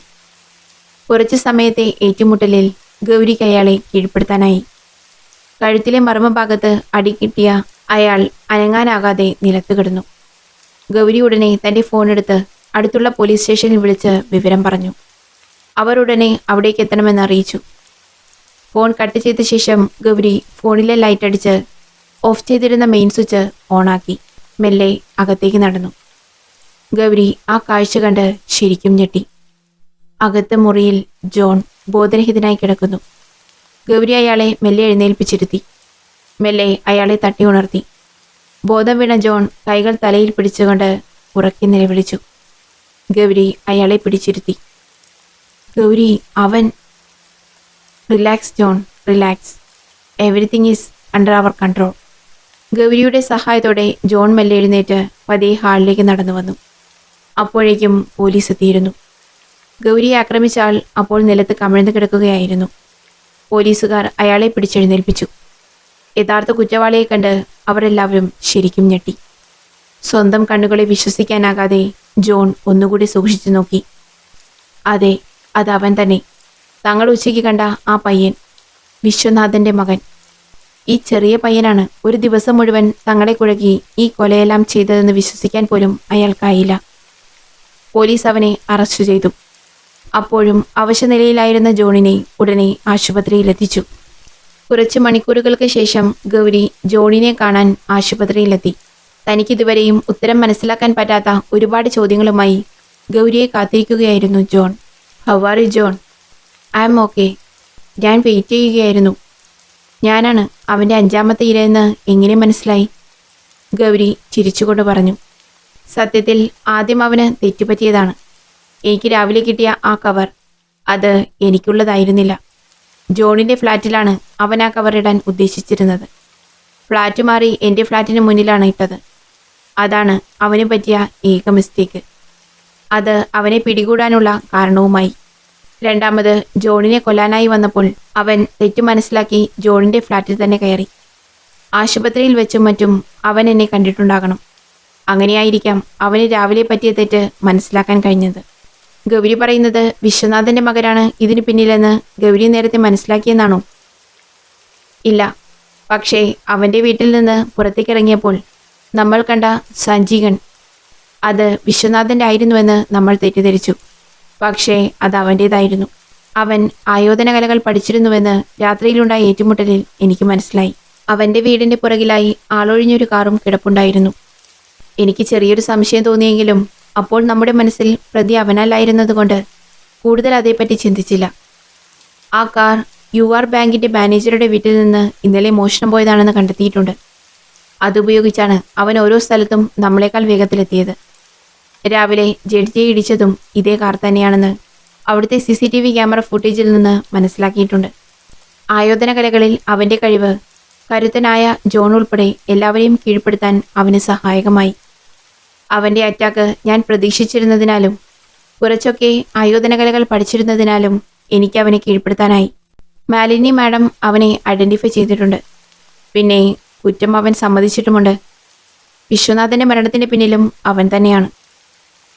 കുറച്ചു സമയത്തെ ഏറ്റുമുട്ടലിൽ ഗൗരിക്ക് അയാളെ കീഴ്പ്പെടുത്താനായി. കഴുത്തിലെ മർമ്മഭാഗത്ത് അടി കിട്ടിയ അയാൾ അനങ്ങാനാകാതെ നിലത്ത് കിടന്നു. ഗൗരി ഉടനെ തൻ്റെ ഫോണെടുത്ത് അടുത്തുള്ള പോലീസ് സ്റ്റേഷനിൽ വിളിച്ച് വിവരം പറഞ്ഞു. അവർ ഉടനെ അവിടേക്ക് എത്തണമെന്ന് അറിയിച്ചു. ഫോൺ കട്ട് ചെയ്ത ശേഷം ഗൗരി ഫോണിലെ ലൈറ്റ് അടിച്ച് ഓഫ് ചെയ്തിരുന്ന മെയിൻ സ്വിച്ച് ഓണാക്കി മെല്ലെ അകത്തേക്ക് നടന്നു. ഗൗരി ആ കാഴ്ച കണ്ട് ശരിക്കും ഞെട്ടി. അകത്ത് മുറിയിൽ ജോൺ ബോധരഹിതനായി കിടക്കുന്നു. ഗൗരി അയാളെ മെല്ലെ എഴുന്നേൽപ്പിച്ചിരുത്തി. മെല്ലെ അയാളെ തട്ടി ഉണർത്തി. ബോധം വീണ ജോൺ കൈകൾ തലയിൽ പിടിച്ചുകൊണ്ട് ഉറക്കി നിലവിളിച്ചു. ഗൗരി അയാളെ പിടിച്ചിരുത്തി. ഗൗരി, അവൻ... relax John, relax. Everything is under our control. ഗൗരിയുടെ സഹായത്തോടെ ജോൺ മെല്ലെ എഴുന്നേറ്റ് പതിയെ ഹാളിലേക്ക് നടന്നു വന്നു. അപ്പോഴേക്കും പോലീസ് എത്തിയിരുന്നു. ഗൗരിയെ ആക്രമിച്ച ആൾ അപ്പോൾ നിലത്ത് കമിഴ്ന്നു കിടക്കുകയായിരുന്നു. പോലീസുകാർ അയാളെ പിടിച്ചെഴുന്നേൽപ്പിച്ചു. യഥാർത്ഥ കുറ്റവാളിയെ കണ്ട് അവരെല്ലാവരും ശരിക്കും ഞെട്ടി. സ്വന്തം കണ്ണുകളെ വിശ്വസിക്കാനാകാതെ ജോൺ ഒന്നുകൂടി സൂക്ഷിച്ചു നോക്കി. അതെ, അതവൻ തന്നെ. തങ്ങൾ ഉച്ചയ്ക്ക് കണ്ട ആ പയ്യൻ, വിശ്വനാഥൻ്റെ മകൻ. ഈ ചെറിയ പയ്യനാണ് ഒരു ദിവസം മുഴുവൻ തങ്ങളെ കുഴക്കി ഈ കൊലയെല്ലാം ചെയ്തതെന്ന് വിശ്വസിക്കാൻ പോലും അയാൾക്കായില്ല. പോലീസ് അവനെ അറസ്റ്റ് ചെയ്തു. അപ്പോഴും അവശനിലയിലായിരുന്ന ജോണിനെ ഉടനെ ആശുപത്രിയിലെത്തിച്ചു. കുറച്ച് മണിക്കൂറുകൾക്ക് ശേഷം ഗൗരി ജോണിനെ കാണാൻ ആശുപത്രിയിലെത്തി. തനിക്കിതുവരെയും ഉത്തരം മനസ്സിലാക്കാൻ പറ്റാത്ത ഒരുപാട് ചോദ്യങ്ങളുമായി ഗൗരിയെ കാത്തിരിക്കുകയായിരുന്നു John. How are you John? I am okay. ഞാൻ വെയിറ്റ് ചെയ്യുകയായിരുന്നു. ഞാനാണ് അവൻ്റെ 5ാമത്തെ ഇരയെന്ന് എങ്ങനെ മനസ്സിലായി? ഗൗരി ചിരിച്ചുകൊണ്ട് പറഞ്ഞു. സത്യത്തിൽ ആദ്യം അവന് തെറ്റുപറ്റിയതാണ്. എനിക്ക് രാവിലെ കിട്ടിയ ആ കവർ അത് എനിക്കുള്ളതായിരുന്നില്ല. ജോണിൻ്റെ ഫ്ലാറ്റിലാണ് അവൻ ആ കവർ ഇടാൻ ഉദ്ദേശിച്ചിരുന്നത്. ഫ്ലാറ്റ് മാറി എൻ്റെ ഫ്ലാറ്റിന് മുന്നിലാണ് ഇട്ടത്. അതാണ് അവന് പറ്റിയ ഏക മിസ്റ്റേക്ക്. അത് അവനെ പിടികൂടാനുള്ള കാരണവുമായി. രണ്ടാമത് ജോണിനെ കൊല്ലാനായി വന്നപ്പോൾ അവൻ തെറ്റു മനസ്സിലാക്കി ജോണിൻ്റെ ഫ്ലാറ്റിൽ തന്നെ കയറി. ആശുപത്രിയിൽ വെച്ചും മറ്റും അവൻ എന്നെ കണ്ടിട്ടുണ്ടാകണം. അങ്ങനെയായിരിക്കാം അവന് രാവിലെ പറ്റിയ തെറ്റ് മനസ്സിലാക്കാൻ കഴിഞ്ഞത്. ഗൗരി പറയുന്നത് വിശ്വനാഥൻ്റെ മകനാണ് ഇതിന് പിന്നിലെന്ന് ഗൗരി നേരത്തെ മനസ്സിലാക്കിയെന്നാണോ? ഇല്ല, പക്ഷേ അവൻ്റെ വീട്ടിൽ നിന്ന് പുറത്തേക്കിറങ്ങിയപ്പോൾ നമ്മൾ കണ്ട സഞ്ജീകൻ അത് വിശ്വനാഥൻ്റെ ആയിരുന്നുവെന്ന് നമ്മൾ തെറ്റിദ്ധരിച്ചു. പക്ഷേ അത് അവൻ്റേതായിരുന്നു. അവൻ ആയോധന കലകൾ പഠിച്ചിരുന്നുവെന്ന് രാത്രിയിലുണ്ടായ ഏറ്റുമുട്ടലിൽ എനിക്ക് മനസ്സിലായി. അവൻ്റെ വീടിൻ്റെ പുറകിലായി ആളൊഴിഞ്ഞൊരു കാറും കിടപ്പുണ്ടായിരുന്നു. എനിക്ക് ചെറിയൊരു സംശയം തോന്നിയെങ്കിലും അപ്പോൾ നമ്മുടെ മനസ്സിൽ പ്രതി അവനല്ലായിരുന്നതുകൊണ്ട് കൂടുതൽ അതേപ്പറ്റി ചിന്തിച്ചില്ല. ആ കാർ UR ബാങ്കിൻ്റെ മാനേജറുടെ വീട്ടിൽ നിന്ന് ഇന്നലെ മോഷണം പോയതാണെന്ന് കണ്ടെത്തിയിട്ടുണ്ട്. അതുപയോഗിച്ചാണ് അവൻ ഓരോ സ്ഥലത്തും നമ്മളെക്കാൾ വേഗത്തിലെത്തിയത്. രാവിലെ ജഡ്ജിയെ ഇടിച്ചതും ഇതേ കാർ തന്നെയാണെന്ന് അവിടുത്തെ CCTV ക്യാമറ ഫുട്ടേജിൽ നിന്ന് മനസ്സിലാക്കിയിട്ടുണ്ട്. ആയോധന കലകളിൽ അവൻ്റെ കഴിവ് കരുത്തനായ ജോൺ ഉൾപ്പെടെ എല്ലാവരെയും കീഴ്പ്പെടുത്താൻ അവന് സഹായകമായി. അവൻ്റെ അറ്റാക്ക് ഞാൻ പ്രതീക്ഷിച്ചിരുന്നതിനാലും കുറച്ചൊക്കെ ആയോധന കലകൾ പഠിച്ചിരുന്നതിനാലും എനിക്ക് അവനെ കീഴ്പ്പെടുത്താനായി. മാലിനി മാഡം അവനെ ഐഡൻറ്റിഫൈ ചെയ്തിട്ടുണ്ട്. പിന്നെ കുറ്റം അവൻ സമ്മതിച്ചിട്ടുമുണ്ട്. വിശ്വനാഥൻ്റെ മരണത്തിന് പിന്നിലും അവൻ തന്നെയാണ്.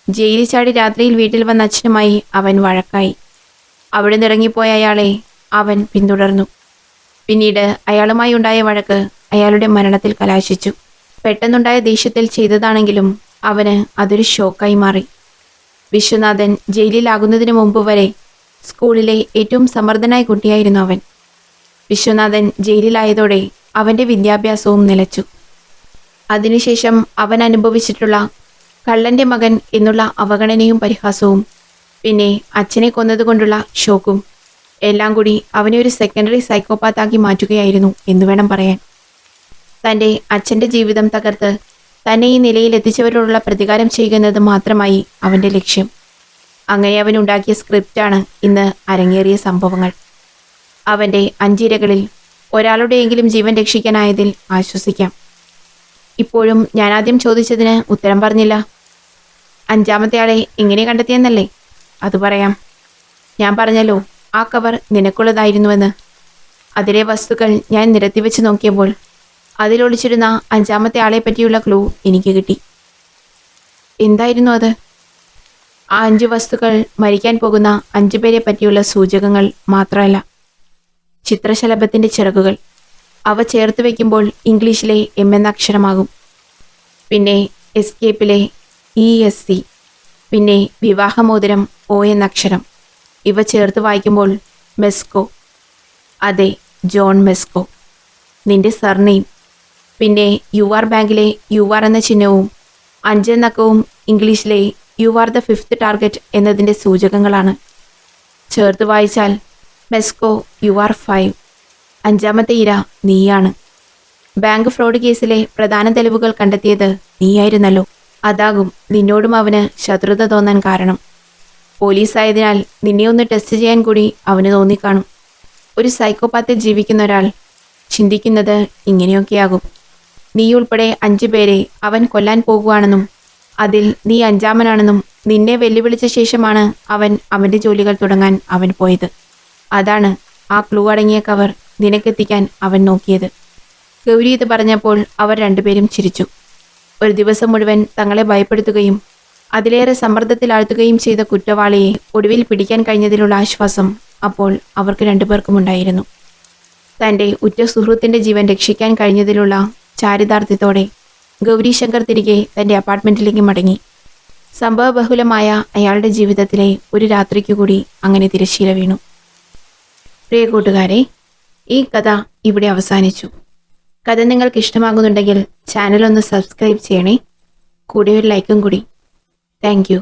ജയിലിൽ ചാടി രാത്രിയിൽ വീട്ടിൽ വന്ന അച്ഛനുമായി അവൻ വഴക്കായി. അവിടെ നിറങ്ങിപ്പോയ അയാളെ അവൻ പിന്തുടർന്നു. പിന്നീട് അയാളുമായി ഉണ്ടായ വഴക്ക് അയാളുടെ മരണത്തിൽ കലാശിച്ചു. പെട്ടെന്നുണ്ടായ ദേഷ്യത്തിൽ ചെയ്തതാണെങ്കിലും അവന് അതൊരു ഷോക്കായി മാറി. വിശ്വനാഥൻ ജയിലിലാകുന്നതിന് മുമ്പ് വരെ സ്കൂളിലെ ഏറ്റവും സമർത്ഥനായ കുട്ടിയായിരുന്നു അവൻ. വിശ്വനാഥൻ ജയിലിലായതോടെ അവൻ്റെ വിദ്യാഭ്യാസവും നിലച്ചു. അതിനുശേഷം അവൻ അനുഭവിച്ചിട്ടുള്ള കള്ളൻ്റെ മകൻ എന്നുള്ള അവഗണനയും പരിഹാസവും പിന്നെ അച്ഛനെ കൊന്നതുകൊണ്ടുള്ള ഷോക്കും എല്ലാം കൂടി അവനെ ഒരു സെക്കൻഡറി സൈക്കോപാത്താക്കി മാറ്റുകയായിരുന്നു എന്ന് വേണം പറയാൻ. തൻ്റെ അച്ഛൻ്റെ ജീവിതം തകർത്ത് തന്നെ ഈ നിലയിലെത്തിച്ചവരോടുള്ള പ്രതികാരം ചെയ്യുന്നത് മാത്രമായി അവൻ്റെ ലക്ഷ്യം. അങ്ങനെ അവൻ ഉണ്ടാക്കിയ സ്ക്രിപ്റ്റാണ് ഇന്ന് അരങ്ങേറിയ സംഭവങ്ങൾ. അവൻ്റെ 5 ഇരകളിൽ ഒരാളുടെയെങ്കിലും ജീവൻ രക്ഷിക്കാനായതിൽ ആശ്വസിക്കാം. ഇപ്പോഴും ഞാൻ ആദ്യം ചോദിച്ചതിന് ഉത്തരം പറഞ്ഞില്ല. 5-മത്തെ ആളെ എങ്ങനെ കണ്ടെത്തിയെന്നല്ലേ? അത് പറയാം. ഞാൻ പറഞ്ഞല്ലോ, ആ കവർ നിനക്കുള്ളതായിരുന്നുവെന്ന്. അതിലെ വസ്തുക്കൾ ഞാൻ നിരത്തിവെച്ച് നോക്കിയപ്പോൾ അതിലൊളിച്ചിരുന്ന 5-മത്തെ ആളെ പറ്റിയുള്ള ക്ലൂ എനിക്ക് കിട്ടി. എന്തായിരുന്നു അത്? ആ 5 വസ്തുക്കൾ മരിക്കാൻ പോകുന്ന 5 പേരെ പറ്റിയുള്ള സൂചകങ്ങൾ മാത്രമല്ല, ചിത്രശലഭത്തിൻ്റെ ചിറകുകൾ. അവ ചേർത്ത് വയ്ക്കുമ്പോൾ ഇംഗ്ലീഷിലെ M എന്ന അക്ഷരമാകും. പിന്നെ എസ്കേപ്പിലെ ESC. പിന്നെ വിവാഹമോതിരം O എന്ന അക്ഷരം. ഇവ ചേർത്ത് വായിക്കുമ്പോൾ മെസ്കോ. അതെ, ജോൺ മെസ്കോ. നിന്റെ സർനെയിം. പിന്നെ UR ബാങ്കിലെ UR എന്ന ചിഹ്നവും 5 എന്ന അക്കവും ഇംഗ്ലീഷിലെ You are the 5th target എന്നതിൻ്റെ സൂചകങ്ങളാണ്. ചേർത്ത് വായിച്ചാൽ മെസ്കോ UR 5. 5-മത്തെ ഇര നീയാണ്. ബാങ്ക് ഫ്രോഡ് കേസിലെ പ്രധാന തെളിവുകൾ കണ്ടെത്തിയത് നീയായിരുന്നല്ലോ. അതാകും നിന്നോടും അവന് ശത്രുത തോന്നാൻ കാരണം. പോലീസായതിനാൽ നിന്നെ ഒന്ന് ടെസ്റ്റ് ചെയ്യാൻ കൂടി അവന് തോന്നിക്കാണും. ഒരു സൈക്കോപാത്തിൽ ജീവിക്കുന്ന ഒരാൾ ചിന്തിക്കുന്നത് ഇങ്ങനെയൊക്കെയാകും. നീ ഉൾപ്പെടെ 5 പേരെ അവൻ കൊല്ലാൻ പോകുകയാണെന്നും അതിൽ നീ 5-മനാണെന്നും നിന്നെ വെല്ലുവിളിച്ച ശേഷമാണ് അവൻ്റെ ജോലികൾ തുടങ്ങാൻ അവൻ പോയത്. അതാണ് ആ ക്ലൂ അടങ്ങിയ കവർ നിനക്കെത്തിക്കാൻ അവൻ നോക്കിയത്. ഗൗരി ഇത് പറഞ്ഞപ്പോൾ അവർ 2 പേരും ചിരിച്ചു. ഒരു ദിവസം മുഴുവൻ തങ്ങളെ ഭയപ്പെടുത്തുകയും അതിലേറെ സമ്മർദ്ദത്തിലാഴ്ത്തുകയും ചെയ്ത കുറ്റവാളിയെ ഒടുവിൽ പിടിക്കാൻ കഴിഞ്ഞതിലുള്ള ആശ്വാസം അപ്പോൾ അവർക്ക് 2 പേർക്കും ഉണ്ടായിരുന്നു. തൻ്റെ ഉറ്റ സുഹൃത്തിൻ്റെ ജീവൻ രക്ഷിക്കാൻ കഴിഞ്ഞതിലുള്ള ചാരിതാർത്ഥ്യത്തോടെ ഗൗരി ശങ്കർ തിരികെ തൻ്റെ അപ്പാർട്ട്മെൻറ്റിലേക്ക് മടങ്ങി. സംഭവബഹുലമായ അയാളുടെ ജീവിതത്തിലെ ഒരു രാത്രിക്കു കൂടി അങ്ങനെ തിരശ്ശീല വീണു. പ്രിയ കൂട്ടുകാരെ, ഈ കഥ ഇവിടെ അവസാനിച്ചു. കഥ നിങ്ങൾക്ക് ഇഷ്ടമാകുന്നുണ്ടെങ്കിൽ ചാനൽ ഒന്ന് സബ്സ്ക്രൈബ് ചെയ്യണേ. കൂടെ ഒരു ലൈക്കും കൂടി. Thank you.